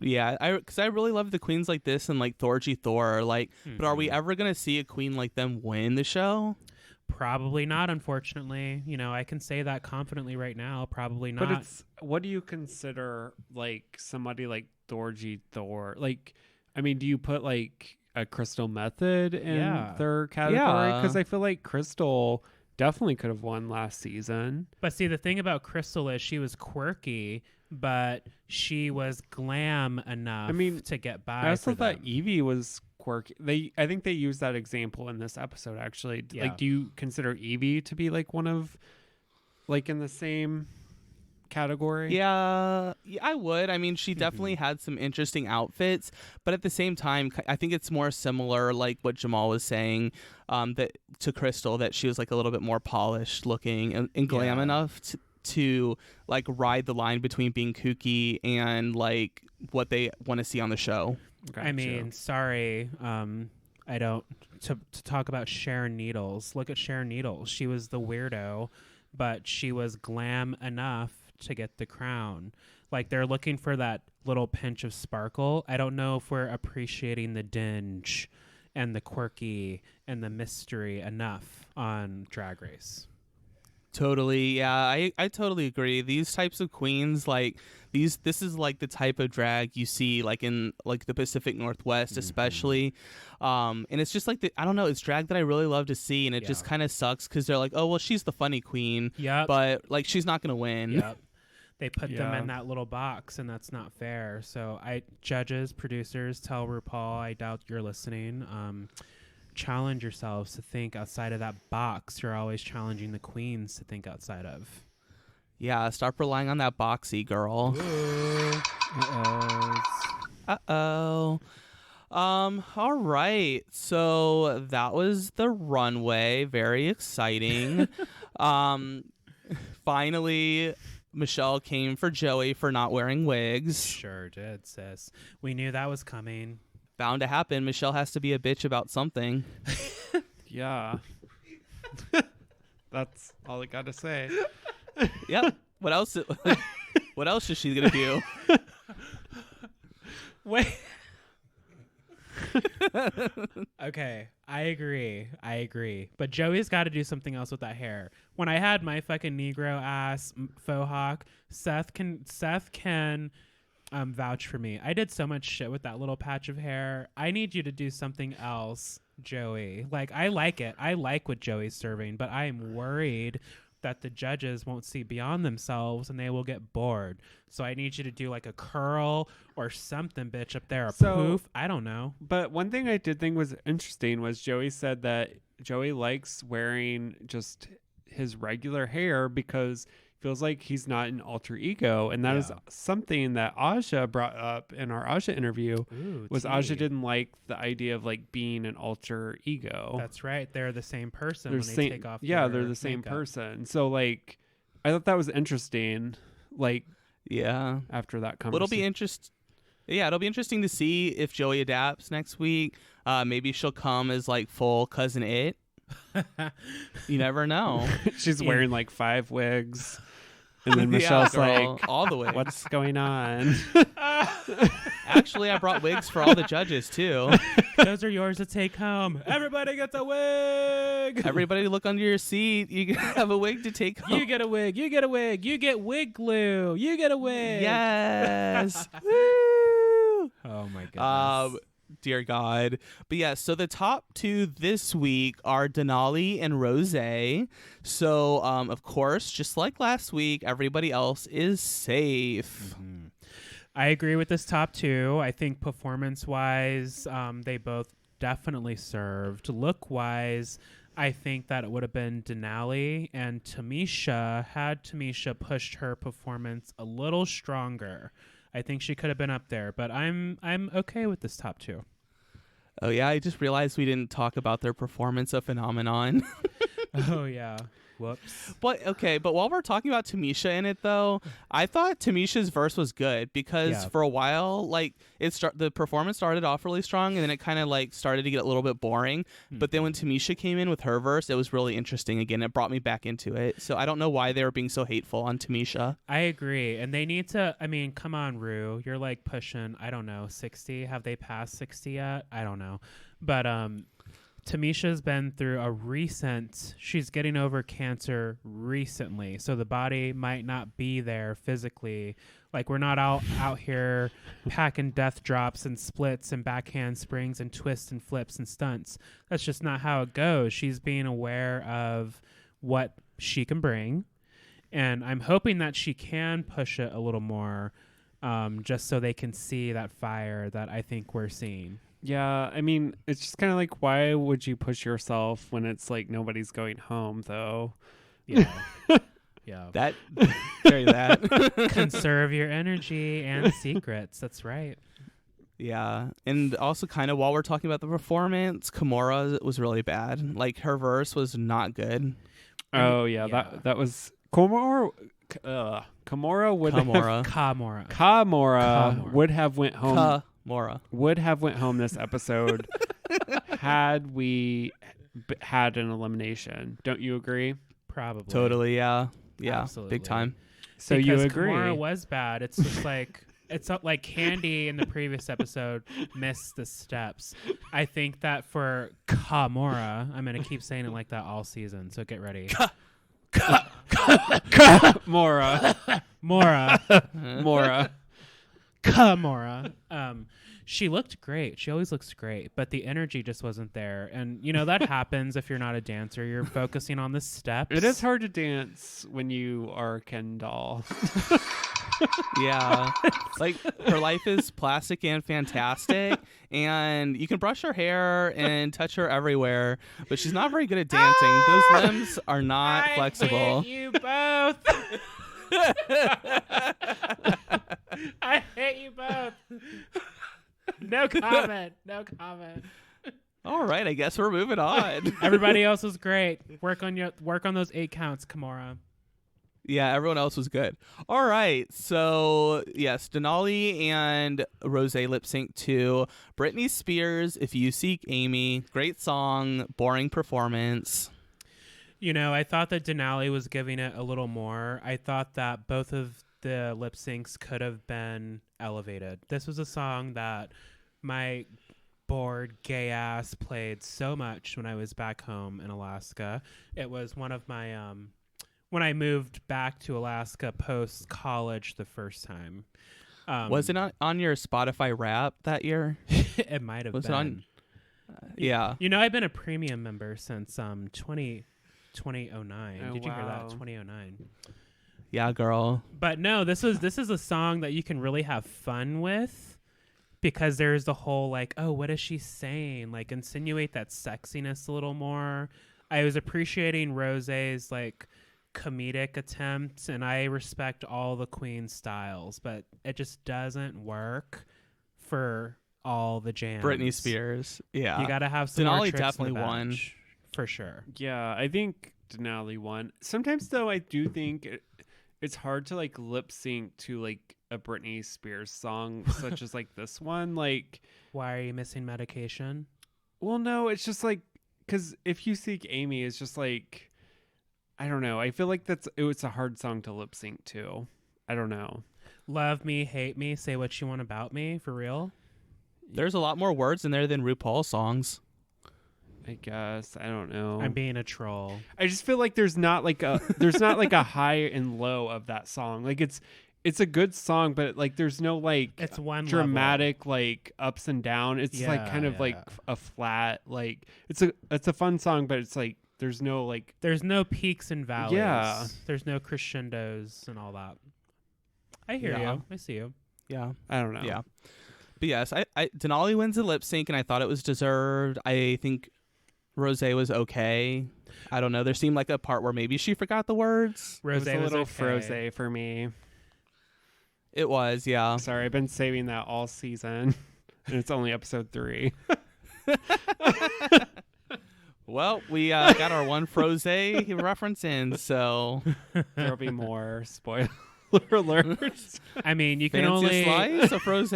Yeah, because I really love the queens like this and like Thorgy Thor. Like, but are we ever gonna see a queen like them win the show?
Probably not, unfortunately. You know, I can say that confidently right now. Probably not.
But what do you consider like somebody like Thorgy Thor? Like, I mean, do you put like a Crystal Method in their category? Because I feel like Crystal definitely could have won last season.
But see, the thing about Crystal is she was quirky, but she was glam enough to get by.
I also thought Evie was quirky. I think they used that example in this episode, actually.
Yeah.
Like, do you consider Evie to be like one of, like, in the same category?
Yeah, I would. I mean, she definitely had some interesting outfits, but at the same time, I think it's more similar, like what Jamal was saying, that to Crystal, that she was like a little bit more polished looking and glam enough to like ride the line between being kooky and like what they want to see on the show.
Gotcha. I mean, sorry, I don't to talk about Sharon Needles. Look at Sharon Needles. She was the weirdo, but she was glam enough to get the crown. Like, they're looking for that little pinch of sparkle. I don't know if we're appreciating the dinge and the quirky and the mystery enough on Drag Race.
Totally. Yeah, I totally agree. These types of queens, like this is like the type of drag you see like in like the Pacific Northwest, especially. And it's just like I don't know, it's drag that I really love to see, and it just kind of sucks because they're like, oh well, she's the funny queen, but like she's not gonna win.
They put them in that little box, and that's not fair. So judges, producers, tell RuPaul, I doubt you're listening. Challenge yourselves to think outside of that box you're always challenging the queens to think outside of.
Yeah, stop relying on that boxy, girl. Uh-oh. All right. So that was the runway. Very exciting. Finally, Michelle came for Joey for not wearing wigs.
Sure did, sis. We knew that was coming.
Bound to happen. Michelle has to be a bitch about something.
Yeah. That's all I got to say.
Yep. What else? What else is she gonna do?
Wait. Okay, I agree. But Joey's got to do something else with that hair. When I had my fucking Negro ass faux hawk, Seth can vouch for me. I did so much shit with that little patch of hair. I need you to do something else, Joey. Like, I like it. I like what Joey's serving, but I am worried that the judges won't see beyond themselves and they will get bored. So I need you to do like a curl or something, bitch, up there. A poof. I don't know.
But one thing I did think was interesting was Joey said that Joey likes wearing just his regular hair because feels like he's not an alter ego, and that is something that Aja brought up in our Aja interview. Aja didn't like the idea of like being an alter ego.
That's right. They're the same person when they take off.
Yeah, they're the same person. So like, I thought that was interesting. Like, after that conversation,
it'll be it'll be interesting to see if Joey adapts next week. Maybe she'll come as like full Cousin It. You never know.
She's wearing like 5 wigs. And then Michelle's like,
all the wigs.
What's going on?
Actually, I brought wigs for all the judges, too.
Those are yours to take home. Everybody gets a wig.
Everybody look under your seat. You have a wig to take home.
You get a wig. You get a wig. You get wig glue. You get a wig.
Yes. Woo!
Oh, my goodness.
Dear God. But yeah, so the top 2 this week are Denali and Rosé. So, of course, just like last week, everybody else is safe.
Mm-hmm. I agree with this top 2. I think performance-wise, they both definitely served. Look-wise, I think that it would have been Denali and Tamisha. Had Tamisha pushed her performance a little stronger, I think she could have been up there, but I'm okay with this top 2.
Oh yeah, I just realized we didn't talk about their performance of Phenomenon.
Oh yeah. Whoops.
But while we're talking about Tamisha in it, though, I thought Tamisha's verse was good because for a while, like the performance started off really strong, and then it kind of like started to get a little bit boring. But then when Tamisha came in with her verse, it was really interesting again. It brought me back into it. So I don't know why they were being so hateful on Tamisha.
I agree, and they need to. I mean, come on, Rue, you're like pushing. I don't know, 60. Have they passed 60 yet? I don't know, but Tamisha's been through she's getting over cancer recently. So the body might not be there physically. Like we're not out here packing death drops and splits and backhand springs and twists and flips and stunts. That's just not how it goes. She's being aware of what she can bring. And I'm hoping that she can push it a little more just so they can see that fire that I think we're seeing.
Yeah, I mean, it's just kind of like, why would you push yourself when it's like nobody's going home, though?
Yeah. Yeah.
That.
Conserve your energy and secrets. That's right.
Yeah. And also kind of while we're talking about the performance, Kimura was really bad. Like her verse was not good.
Oh, yeah. That was Kimura. Kimura would have went home. Would have went home this episode had we had an elimination. Don't you agree?
Probably.
Totally, yeah. Yeah,
absolutely.
Big time.
So
because
you agree.
Kimura was bad. It's just like it's like Candy in the previous episode missed the steps. I think that for Kimura, I'm going to keep saying it like that all season, so get ready.
Mora.
Kimura. She looked great. She always looks great, but the energy just wasn't there. And, you know, that happens if you're not a dancer. You're focusing on the steps.
It is hard to dance when you are Ken doll.
Yeah. Like, her life is plastic and fantastic, and you can brush her hair and touch her everywhere, but she's not very good at dancing. Those limbs are not flexible.
I hate you both. I hate you both. No comment.
All right, I guess we're moving on.
Everybody else was great. Work on those 8 counts, Kimura.
Yeah, everyone else was good. All right, so yes, Denali and Rose lip sync to Britney Spears' "If You Seek Amy." Great song, boring performance.
You know, I thought that Denali was giving it a little more. I thought that both of the lip syncs could have been elevated. This was a song that my bored gay ass played so much when I was back home in Alaska. It was one of my when I moved back to Alaska post college the first time.
Was it on your Spotify Rap that year?
It might have been.
It on? Yeah.
You know, I've been a premium member since 2009.
Oh,
Did you hear that?
wow.
2009.
Yeah, girl.
But no, this is a song that you can really have fun with because there's the whole like, oh, what is she saying? Like insinuate that sexiness a little more. I was appreciating Rose's like comedic attempts, and I respect all the Queen's styles, but it just doesn't work for all the jams.
Britney Spears. Yeah.
You got to have some more
Denali
tricks in the
definitely won.
bag, for sure.
Yeah, I think Denali won. Sometimes, though, I do think it's hard to like lip sync to like a Britney Spears song, such as like this one. Like,
Why are you missing medication?
well, no, it's just like because If You Seek Amy is just like, I don't know. I feel like it's a hard song to lip sync to. I don't know.
Love me, hate me, say what you want about me, for real.
There's a lot more words in there than RuPaul songs.
I guess I don't know.
I'm being a troll.
I just feel like there's not like a high and low of that song. Like it's a good song, but like there's no like
It's one
dramatic like ups and down. It's like kind of like a flat like it's a fun song, but it's like there's no like
There's no peaks and valleys.
Yeah.
There's no crescendos and all that. I hear
Yeah.
you. I see you.
Yeah.
I don't know.
Yeah. But yes, I Denali wins the lip sync, and I thought it was deserved. I think Rose was okay. I don't know. There seemed like a part where maybe she forgot the words.
It
Rose
was a little
okay.
froze for me.
It was, yeah.
Sorry, I've been saving that all season, and it's only episode 3.
Well, we got our one Froze reference in, so
There'll be more spoiler alerts.
I mean, you can
fancy
only
slice of Froze.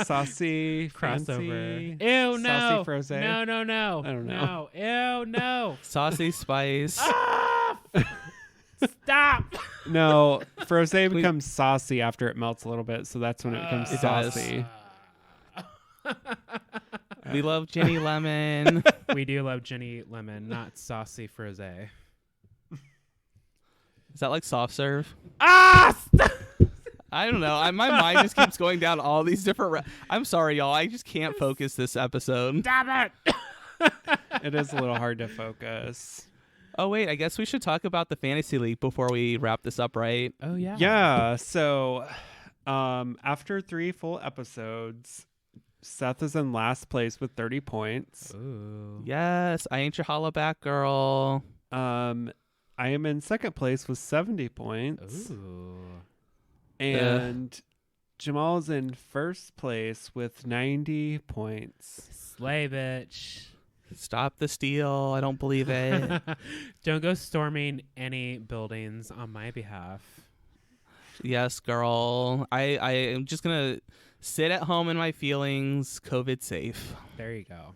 Saucy
crossover.
fancy.
Ew, no.
Saucy Froze.
No.
I don't know.
No. Ew, no.
Saucy spice.
Stop.
No, Froze becomes saucy after it melts a little bit, so that's when it becomes
It does.
saucy.
We love Jenny Lemon.
We do love Jenny Lemon, not saucy Froze.
Is that like soft serve?
Stop.
I don't know. My mind just keeps going down all these different. I'm sorry, y'all. I just can't focus this episode.
Stop it.
It is a little hard to focus.
Oh wait, I guess we should talk about the fantasy league before we wrap this up, right?
Oh, yeah.
Yeah. So, after 3 full episodes, Seth is in last place with 30 points.
Ooh.
Yes, I ain't your holla back girl.
I am in second place with 70 points.
Ooh.
And Jamal's in first place with 90 points.
Slay, bitch.
Stop the steal. I don't believe it.
Don't go storming any buildings on my behalf.
Yes, girl. I am just going to sit at home in my feelings, COVID safe.
There you go.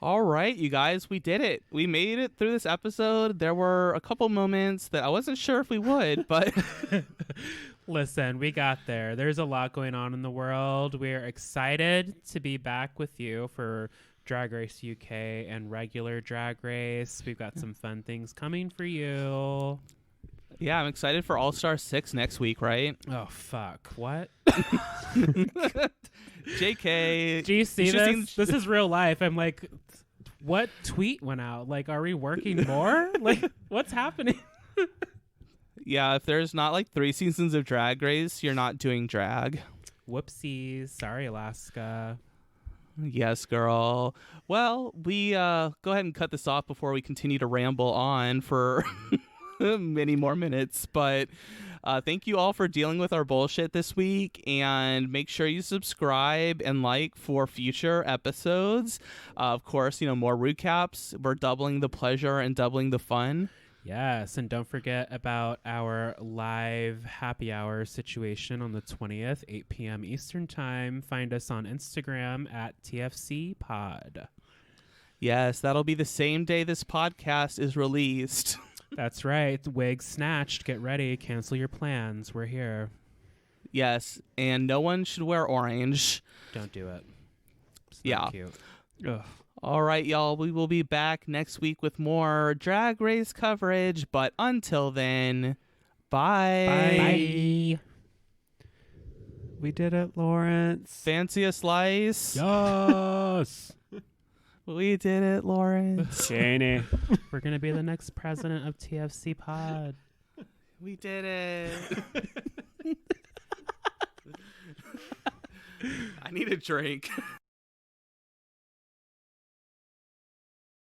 All right, you guys, we did it. We made it through this episode. There were a couple moments that I wasn't sure if we would, but
Listen, we got there. There's a lot going on in the world. We're excited to be back with you for Drag Race UK and regular Drag Race. We've got some fun things coming for you.
yeah, I'm excited for All-Star 6 next week, right?
Oh, fuck. What?
JK.
Do you see
should've
this?
seen-
This is real life. I'm like, what tweet went out? Like, are we working more? Like, what's happening?
Yeah, if there's not like 3 seasons of Drag Race, you're not doing drag.
Whoopsies. Sorry, Alaska.
Yes, girl. Well, we go ahead and cut this off before we continue to ramble on for many more minutes. But thank you all for dealing with our bullshit this week. And make sure you subscribe and like for future episodes. Of course, more recaps. We're doubling the pleasure and doubling the fun.
Yes, and don't forget about our live happy hour situation on the 20th, 8 p.m. Eastern Time. Find us on Instagram at TFC Pod.
Yes, that'll be the same day this podcast is released.
That's right. Wig snatched. Get ready. Cancel your plans. We're here.
Yes, and no one should wear orange.
Don't do it. It's
Yeah.
not cute.
Ugh.
All right, y'all. We will be back next week with more Drag Race coverage. But until then, bye.
Bye.
We did it, Lawrence.
Fancy a slice?
Yes.
We did it, Lawrence.
Janie.
We're going to be the next president of TFC Pod.
We did it. I need a drink.